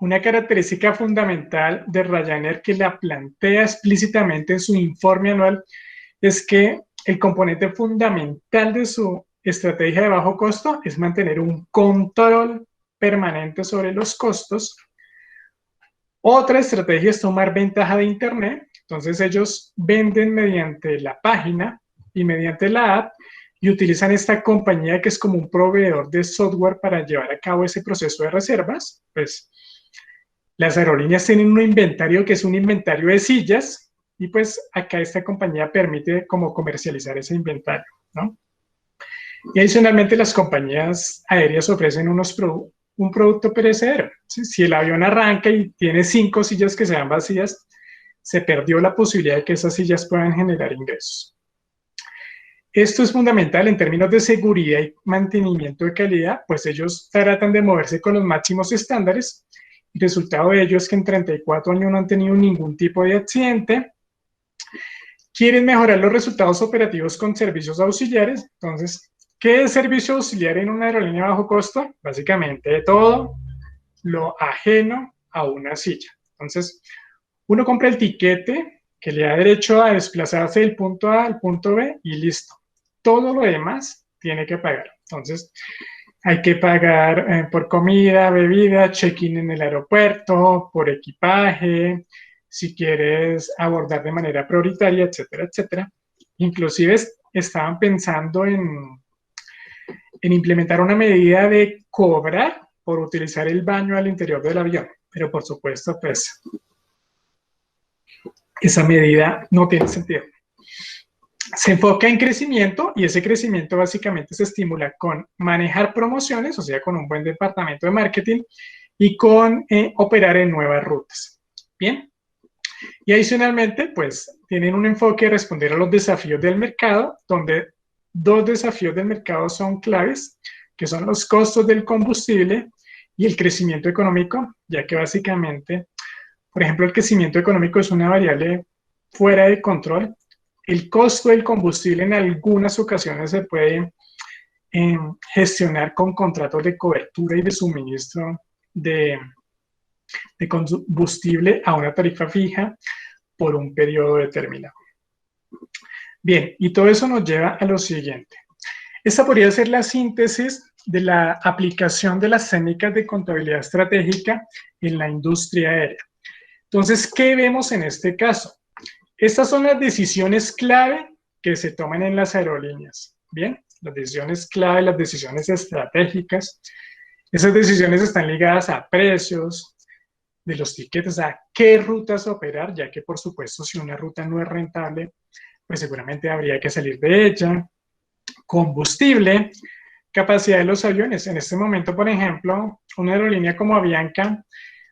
[SPEAKER 1] una característica fundamental de Ryanair que la plantea explícitamente en su informe anual es que el componente fundamental de su estrategia de bajo costo es mantener un control permanente sobre los costos. Otra estrategia es tomar ventaja de Internet. Entonces ellos venden mediante la página y mediante la app y utilizan esta compañía que es como un proveedor de software para llevar a cabo ese proceso de reservas. Pues las aerolíneas tienen un inventario que es un inventario de sillas y pues acá esta compañía permite como comercializar ese inventario, ¿no? Y adicionalmente las compañías aéreas ofrecen un producto perecedero. ¿Sí? Si el avión arranca y tiene 5 sillas que sean vacías, se perdió la posibilidad de que esas sillas puedan generar ingresos. Esto es fundamental en términos de seguridad y mantenimiento de calidad, pues ellos tratan de moverse con los máximos estándares. El resultado de ello es que en 34 años no han tenido ningún tipo de accidente. Quieren mejorar los resultados operativos con servicios auxiliares. Entonces, ¿qué es servicio auxiliar en una aerolínea bajo costo? Básicamente todo lo ajeno a una silla. Entonces, uno compra el tiquete que le da derecho a desplazarse del punto A al punto B y listo. Todo lo demás tiene que pagar. Entonces, hay que pagar por comida, bebida, check-in en el aeropuerto, por equipaje, si quieres abordar de manera prioritaria, etcétera, etcétera. Inclusive estaban pensando en implementar una medida de cobrar por utilizar el baño al interior del avión. Pero por supuesto, pues, esa medida no tiene sentido. Se enfoca en crecimiento y ese crecimiento básicamente se estimula con manejar promociones, o sea, con un buen departamento de marketing y con operar en nuevas rutas. Bien. Y adicionalmente, pues, tienen un enfoque de responder a los desafíos del mercado, donde 2 desafíos del mercado son claves, que son los costos del combustible y el crecimiento económico, ya que básicamente, por ejemplo, el crecimiento económico es una variable fuera de control. El costo del combustible en algunas ocasiones se puede gestionar con contratos de cobertura y de suministro de combustible a una tarifa fija por un periodo determinado. Bien, y todo eso nos lleva a lo siguiente. Esta podría ser la síntesis de la aplicación de las técnicas de contabilidad estratégica en la industria aérea. Entonces, ¿qué vemos en este caso? Estas son las decisiones clave que se toman en las aerolíneas. Bien, las decisiones clave, las decisiones estratégicas. Esas decisiones están ligadas a precios de los tiquetes, a qué rutas operar, ya que por supuesto si una ruta no es rentable, pues seguramente habría que salir de ella. Combustible, capacidad de los aviones. En este momento, por ejemplo, una aerolínea como Avianca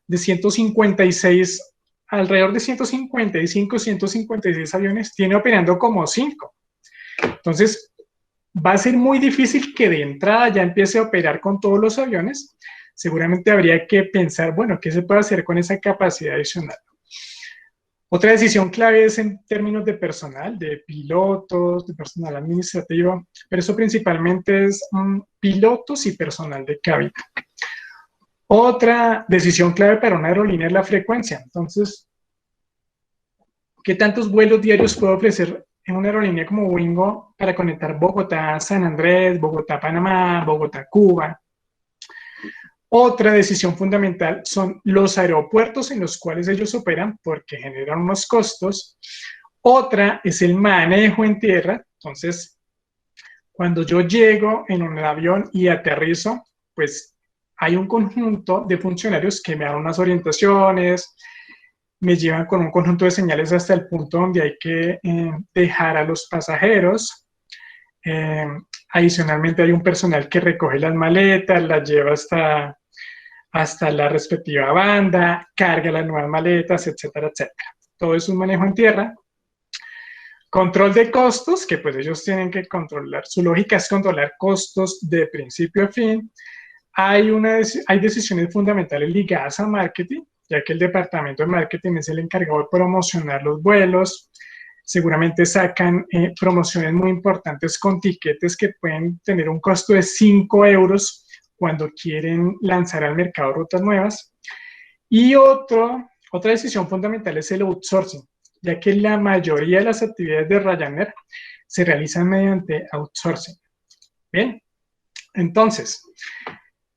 [SPEAKER 1] de 156, alrededor de 155, 156 aviones, tiene operando como 5. Entonces, va a ser muy difícil que de entrada ya empiece a operar con todos los aviones. Seguramente habría que pensar, bueno, ¿qué se puede hacer con esa capacidad adicional? Otra decisión clave es en términos de personal, de pilotos, de personal administrativo, pero eso principalmente es pilotos y personal de cabina. Otra decisión clave para una aerolínea es la frecuencia. Entonces, ¿qué tantos vuelos diarios puede ofrecer en una aerolínea como Wingo para conectar Bogotá, San Andrés, Bogotá, Panamá, Bogotá, Cuba? Otra decisión fundamental son los aeropuertos en los cuales ellos operan porque generan unos costos. Otra es el manejo en tierra. Entonces, cuando yo llego en un avión y aterrizo, pues hay un conjunto de funcionarios que me dan unas orientaciones, me llevan con un conjunto de señales hasta el punto donde hay que dejar a los pasajeros. Adicionalmente hay un personal que recoge las maletas, las lleva hasta la respectiva banda, carga las nuevas maletas, etcétera, etcétera. Todo es un manejo en tierra. Control de costos, que pues ellos tienen que controlar, su lógica es controlar costos de principio a fin. Hay decisiones fundamentales ligadas a marketing, ya que el departamento de marketing es el encargado de promocionar los vuelos, seguramente sacan promociones muy importantes con tiquetes que pueden tener un costo de 5 euros cuando quieren lanzar al mercado rutas nuevas. Y otra decisión fundamental es el outsourcing, ya que la mayoría de las actividades de Ryanair se realizan mediante outsourcing. Bien, entonces,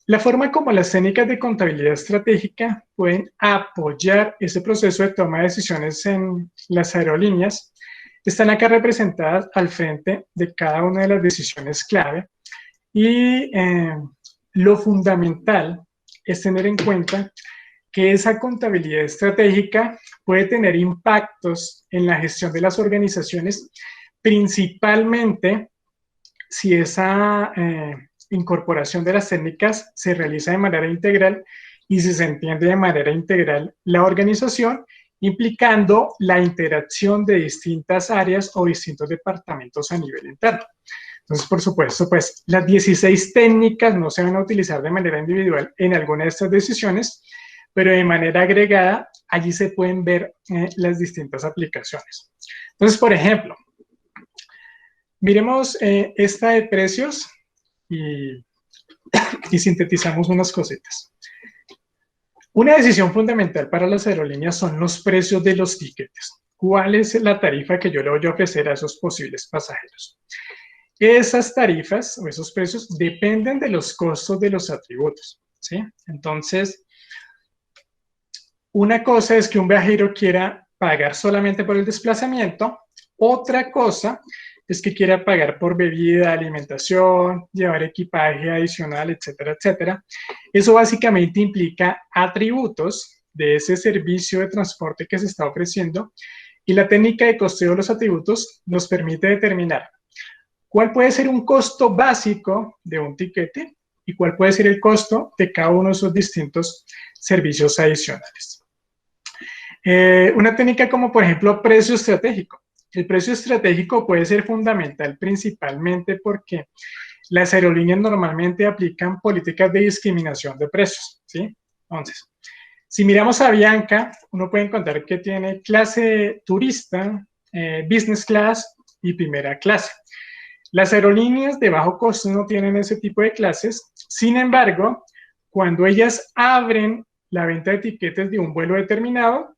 [SPEAKER 1] la forma como las técnicas de contabilidad estratégica pueden apoyar ese proceso de toma de decisiones en las aerolíneas están acá representadas al frente de cada una de las decisiones clave. Y lo fundamental es tener en cuenta que esa contabilidad estratégica puede tener impactos en la gestión de las organizaciones, principalmente si esa incorporación de las técnicas se realiza de manera integral y si se entiende de manera integral la organización, implicando la interacción de distintas áreas o distintos departamentos a nivel interno. Entonces, por supuesto, pues las 16 técnicas no se van a utilizar de manera individual en alguna de estas decisiones, pero de manera agregada, allí se pueden ver las distintas aplicaciones. Entonces, por ejemplo, miremos esta de precios y sintetizamos unas cositas. Una decisión fundamental para las aerolíneas son los precios de los tiquetes. ¿Cuál es la tarifa que yo le voy a ofrecer a esos posibles pasajeros? Esas tarifas o esos precios dependen de los costos de los atributos, ¿sí? Entonces, una cosa es que un viajero quiera pagar solamente por el desplazamiento, otra cosa es que quiera pagar por bebida, alimentación, llevar equipaje adicional, etcétera, etcétera. Eso básicamente implica atributos de ese servicio de transporte que se está ofreciendo y la técnica de costeo de los atributos nos permite determinar cuál puede ser un costo básico de un tiquete y cuál puede ser el costo de cada uno de esos distintos servicios adicionales. Una técnica como, por ejemplo, precio estratégico. El precio estratégico puede ser fundamental principalmente porque las aerolíneas normalmente aplican políticas de discriminación de precios, ¿sí? Entonces, si miramos a Bianca, uno puede encontrar que tiene clase turista, business class y primera clase. Las aerolíneas de bajo costo no tienen ese tipo de clases, sin embargo, cuando ellas abren la venta de tiquetes de un vuelo determinado,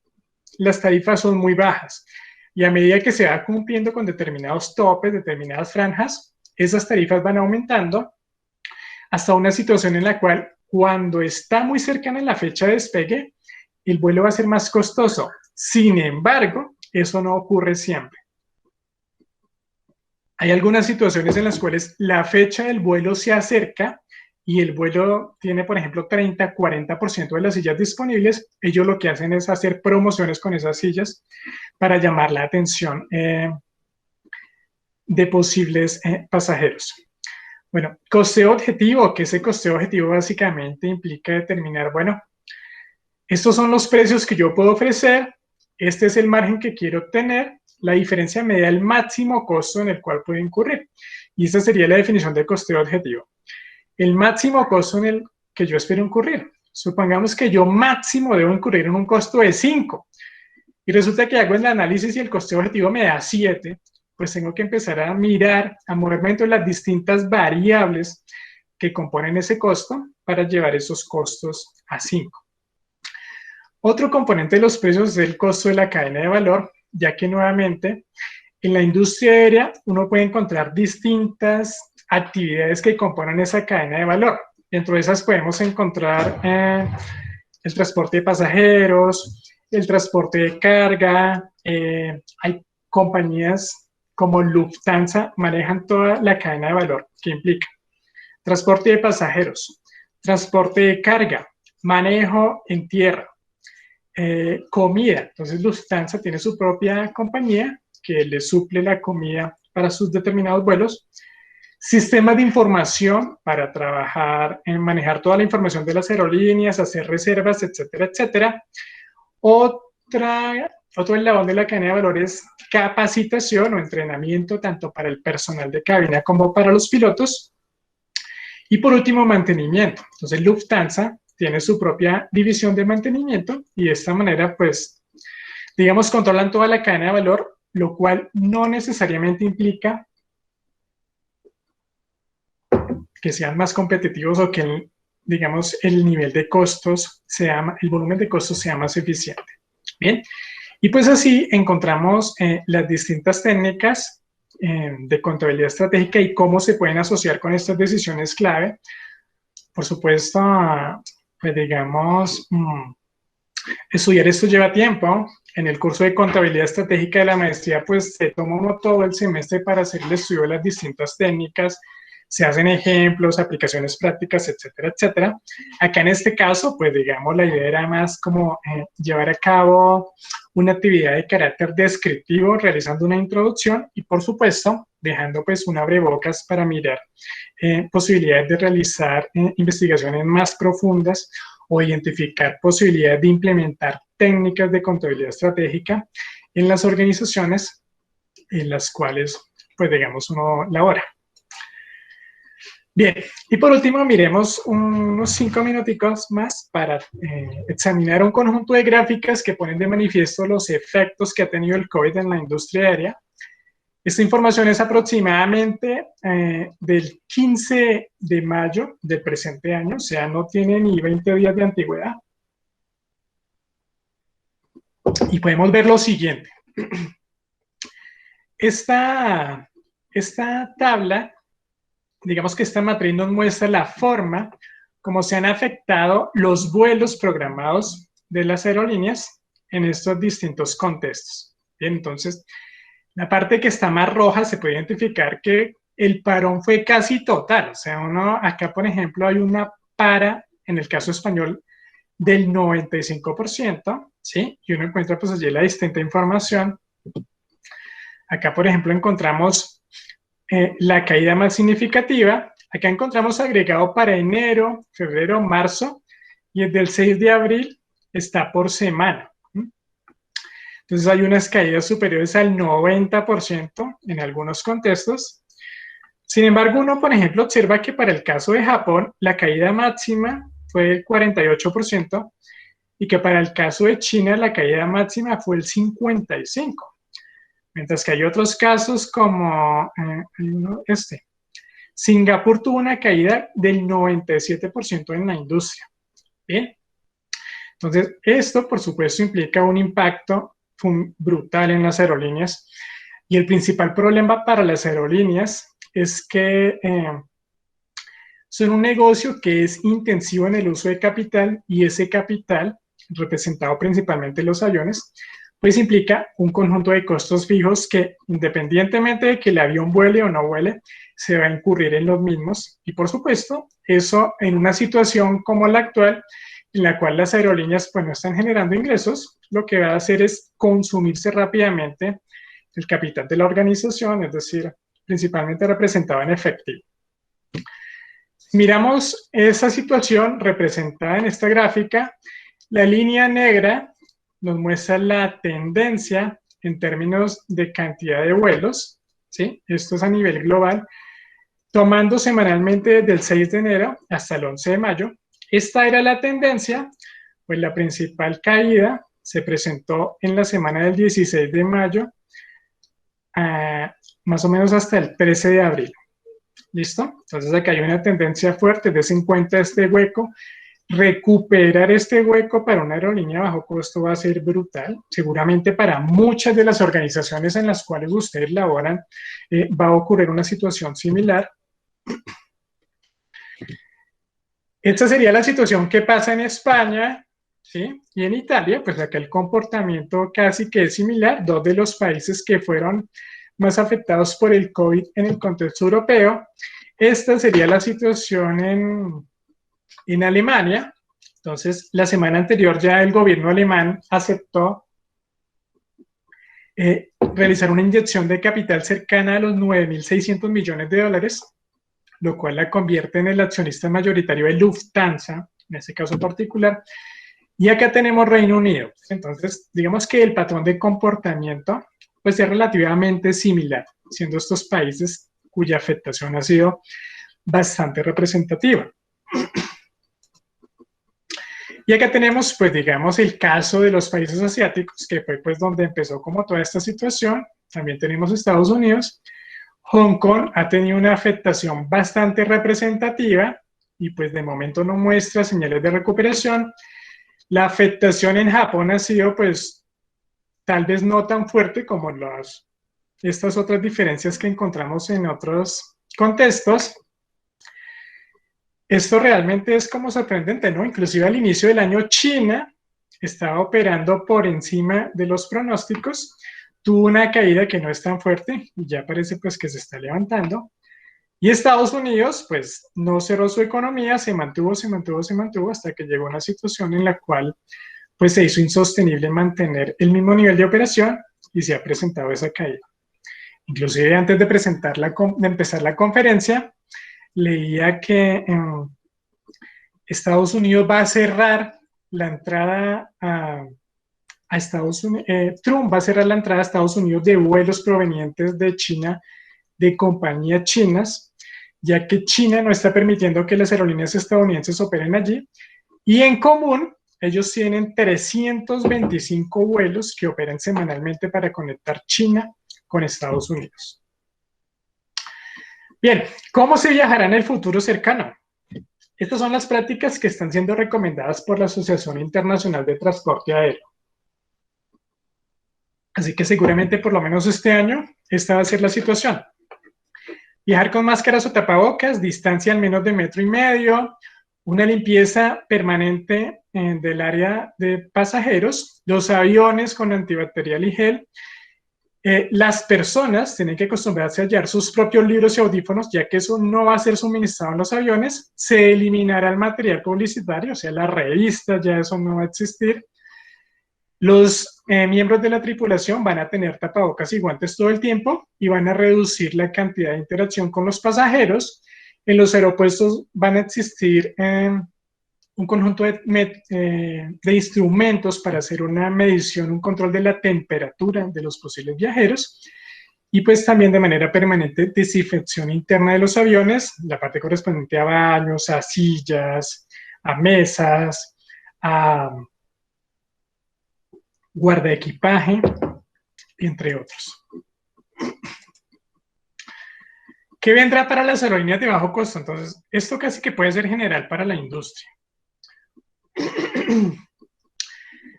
[SPEAKER 1] las tarifas son muy bajas. Y a medida que se va cumpliendo con determinados topes, determinadas franjas, esas tarifas van aumentando hasta una situación en la cual, cuando está muy cercana a la fecha de despegue, el vuelo va a ser más costoso. Sin embargo, eso no ocurre siempre. Hay algunas situaciones en las cuales la fecha del vuelo se acerca y el vuelo tiene, por ejemplo, 30, 40% de las sillas disponibles. Ellos lo que hacen es hacer promociones con esas sillas para llamar la atención de posibles pasajeros. Bueno, costeo objetivo, que ese costeo objetivo básicamente implica determinar, bueno, estos son los precios que yo puedo ofrecer, este es el margen que quiero obtener, la diferencia me da el máximo costo en el cual puedo incurrir. Y esta sería la definición de costeo objetivo. El máximo costo en el que yo espero incurrir. Supongamos que yo máximo debo incurrir en un costo de 5 y resulta que hago el análisis y el costo objetivo me da 7, pues tengo que empezar a mirar, a moverme entre las distintas variables que componen ese costo para llevar esos costos a 5. Otro componente de los precios es el costo de la cadena de valor, ya que nuevamente en la industria aérea uno puede encontrar distintas actividades que componen esa cadena de valor. Dentro de esas podemos encontrar el transporte de pasajeros, el transporte de carga. Hay compañías como Lufthansa manejan toda la cadena de valor que implica transporte de pasajeros, transporte de carga, manejo en tierra, comida. Entonces Lufthansa tiene su propia compañía que le suple la comida para sus determinados vuelos. Sistemas de información para trabajar en manejar toda la información de las aerolíneas, hacer reservas, etcétera, etcétera. Otro eslabón de la cadena de valor es capacitación o entrenamiento tanto para el personal de cabina como para los pilotos. Y por último, mantenimiento. Entonces Lufthansa tiene su propia división de mantenimiento y de esta manera, pues, digamos, controlan toda la cadena de valor lo cual no necesariamente implica que sean más competitivos o que, digamos, el nivel de costos sea, el volumen de costos sea más eficiente. Bien, y pues así encontramos las distintas técnicas de contabilidad estratégica y cómo se pueden asociar con estas decisiones clave. Por supuesto, pues digamos, estudiar esto lleva tiempo. En el curso de contabilidad estratégica de la maestría, pues se toma uno todo el semestre para hacer el estudio de las distintas técnicas, se hacen ejemplos, aplicaciones prácticas, etcétera, etcétera. Acá en este caso, pues digamos, la idea era más como llevar a cabo una actividad de carácter descriptivo, realizando una introducción y, por supuesto, dejando pues un abrebocas para mirar posibilidades de realizar investigaciones más profundas o identificar posibilidades de implementar técnicas de contabilidad estratégica en las organizaciones en las cuales, pues digamos, uno labora. Bien, y por último miremos unos 5 minuticos más para examinar un conjunto de gráficas que ponen de manifiesto los efectos que ha tenido el COVID en la industria aérea. Esta información es aproximadamente del 15 de mayo del presente año, o sea, no tiene ni 20 días de antigüedad. Y podemos ver lo siguiente. Esta tabla, digamos que esta matriz nos muestra la forma como se han afectado los vuelos programados de las aerolíneas en estos distintos contextos. Bien, entonces, la parte que está más roja se puede identificar que el parón fue casi total. O sea, acá, por ejemplo, hay una para, en el caso español, del 95%, ¿sí? Y uno encuentra pues allí la distinta información. Acá, por ejemplo, encontramos la caída más significativa. Acá encontramos agregado para enero, febrero, marzo, y el del 6 de abril está por semana. Entonces hay unas caídas superiores al 90% en algunos contextos. Sin embargo, uno, por ejemplo, observa que para el caso de Japón, la caída máxima fue del 48% y que para el caso de China, la caída máxima fue el 55%. Mientras que hay otros casos como Singapur tuvo una caída del 97% en la industria. Bien. Entonces, esto, por supuesto, implica un impacto brutal en las aerolíneas. Y el principal problema para las aerolíneas es que son un negocio que es intensivo en el uso de capital y ese capital, representado principalmente en los aviones, pues implica un conjunto de costos fijos que, independientemente de que el avión vuele o no vuele, se va a incurrir en los mismos. Y por supuesto, eso en una situación como la actual, en la cual las aerolíneas pues no están generando ingresos, lo que va a hacer es consumirse rápidamente el capital de la organización, es decir, principalmente representado en efectivo. Miramos esa situación representada en esta gráfica. La línea negra nos muestra la tendencia en términos de cantidad de vuelos, ¿sí? Esto es a nivel global, tomando semanalmente desde el 6 de enero hasta el 11 de mayo. Esta era la tendencia, pues la principal caída se presentó en la semana del 16 de mayo, más o menos hasta el 13 de abril. ¿Listo? Entonces acá hay una tendencia fuerte, des en cuenta este hueco. Recuperar este hueco para una aerolínea a bajo costo va a ser brutal. Seguramente para muchas de las organizaciones en las cuales ustedes laboran va a ocurrir una situación similar. Esta sería la situación que pasa en España, ¿sí? Y en Italia, pues acá el comportamiento casi que es similar. Dos de los países que fueron más afectados por el COVID en el contexto europeo. Esta sería la situación en Alemania. Entonces, la semana anterior ya el gobierno alemán aceptó realizar una inyección de capital cercana a los 9.600 millones de dólares, lo cual la convierte en el accionista mayoritario de Lufthansa, en este caso particular. Y acá tenemos Reino Unido. Entonces, digamos que el patrón de comportamiento pues es relativamente similar, siendo estos países cuya afectación ha sido bastante representativa. Y acá tenemos, pues digamos, el caso de los países asiáticos, que fue pues donde empezó como toda esta situación. también tenemos Estados Unidos. Hong Kong ha tenido una afectación bastante representativa y pues de momento no muestra señales de recuperación. La afectación en Japón ha sido pues tal vez no tan fuerte como estas otras diferencias que encontramos en otros contextos. Esto realmente es como sorprendente, ¿no? Inclusive al inicio del año China estaba operando por encima de los pronósticos, tuvo una caída que no es tan fuerte y ya parece pues que se está levantando. Y Estados Unidos pues no cerró su economía, se mantuvo hasta que llegó a una situación en la cual pues se hizo insostenible mantener el mismo nivel de operación y se ha presentado esa caída. Inclusive antes de empezar la conferencia, leía que Estados Unidos va a cerrar la entrada a Estados Unidos, Trump va a cerrar la entrada a Estados Unidos de vuelos provenientes de China, de compañías chinas, ya que China no está permitiendo que las aerolíneas estadounidenses operen allí, y en común ellos tienen 325 vuelos que operan semanalmente para conectar China con Estados Unidos. Bien, ¿cómo se viajará en el futuro cercano? Estas son las prácticas que están siendo recomendadas por la Asociación Internacional de Transporte Aéreo. Así que seguramente por lo menos este año esta va a ser la situación. Viajar con máscaras o tapabocas, distancia al menos de 1,5 metros, una limpieza permanente del área de pasajeros, los aviones con antibacterial y gel. Las personas tienen que acostumbrarse a llevar sus propios libros y audífonos, ya que eso no va a ser suministrado en los aviones. Se eliminará el material publicitario, o sea, las revistas, ya eso no va a existir. Los miembros de la tripulación van a tener tapabocas y guantes todo el tiempo y van a reducir la cantidad de interacción con los pasajeros. En los aeropuertos van a existir un conjunto de instrumentos para hacer una medición, un control de la temperatura de los posibles viajeros, y pues también de manera permanente desinfección interna de los aviones, la parte correspondiente a baños, a sillas, a mesas, a guardaequipaje, entre otros. ¿Qué vendrá para las aerolíneas de bajo costo? Entonces, esto casi que puede ser general para la industria.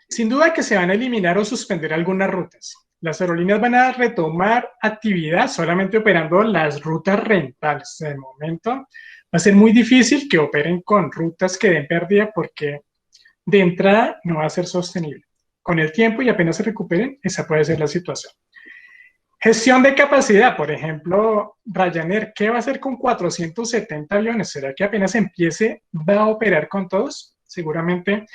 [SPEAKER 1] Sin duda que se van a eliminar o suspender algunas rutas. Las aerolíneas van a retomar actividad solamente operando las rutas rentables. De momento va a ser muy difícil que operen con rutas que den pérdida porque de entrada no va a ser sostenible. Con el tiempo y apenas se recuperen, esa puede ser la situación. Gestión de capacidad, por ejemplo, Ryanair, ¿qué va a hacer con 470 aviones? ¿Será que apenas empiece va a operar con todos? Seguramente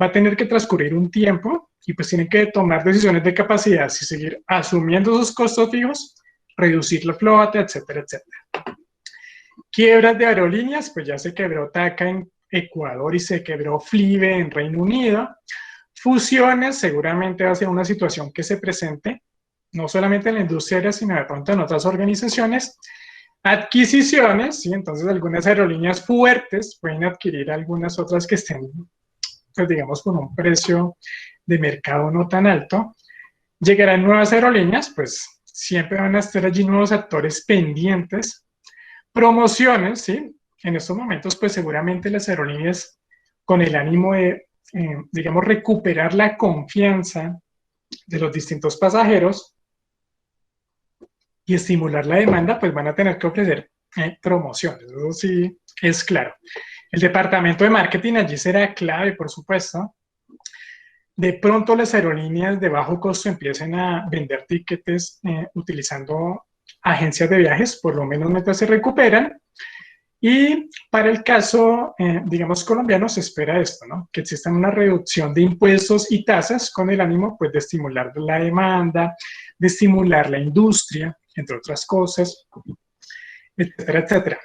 [SPEAKER 1] va a tener que transcurrir un tiempo y pues tienen que tomar decisiones de capacidad, si seguir asumiendo sus costos fijos, reducir la flota, etcétera, etcétera. Quiebras de aerolíneas, pues ya se quebró TACA en Ecuador y se quebró Flybe en Reino Unido. Fusiones, seguramente va a ser una situación que se presente, no solamente en la industria aérea, sino de pronto en otras organizaciones. Adquisiciones, ¿sí? Entonces algunas aerolíneas fuertes pueden adquirir algunas otras que estén, pues digamos, con un precio de mercado no tan alto. Llegarán nuevas aerolíneas, pues siempre van a estar allí nuevos actores pendientes. Promociones, ¿sí? En estos momentos, pues seguramente las aerolíneas, con el ánimo de, digamos, recuperar la confianza de los distintos pasajeros y estimular la demanda, pues van a tener que ofrecer promociones. Eso sí es claro. El departamento de marketing allí será clave, por supuesto. De pronto las aerolíneas de bajo costo empiecen a vender tiquetes utilizando agencias de viajes, por lo menos mientras se recuperan. Y para el caso, digamos, colombiano, se espera esto, ¿no? Que exista una reducción de impuestos y tasas con el ánimo, pues, de estimular la demanda, de estimular la industria, entre otras cosas, etcétera, etcétera.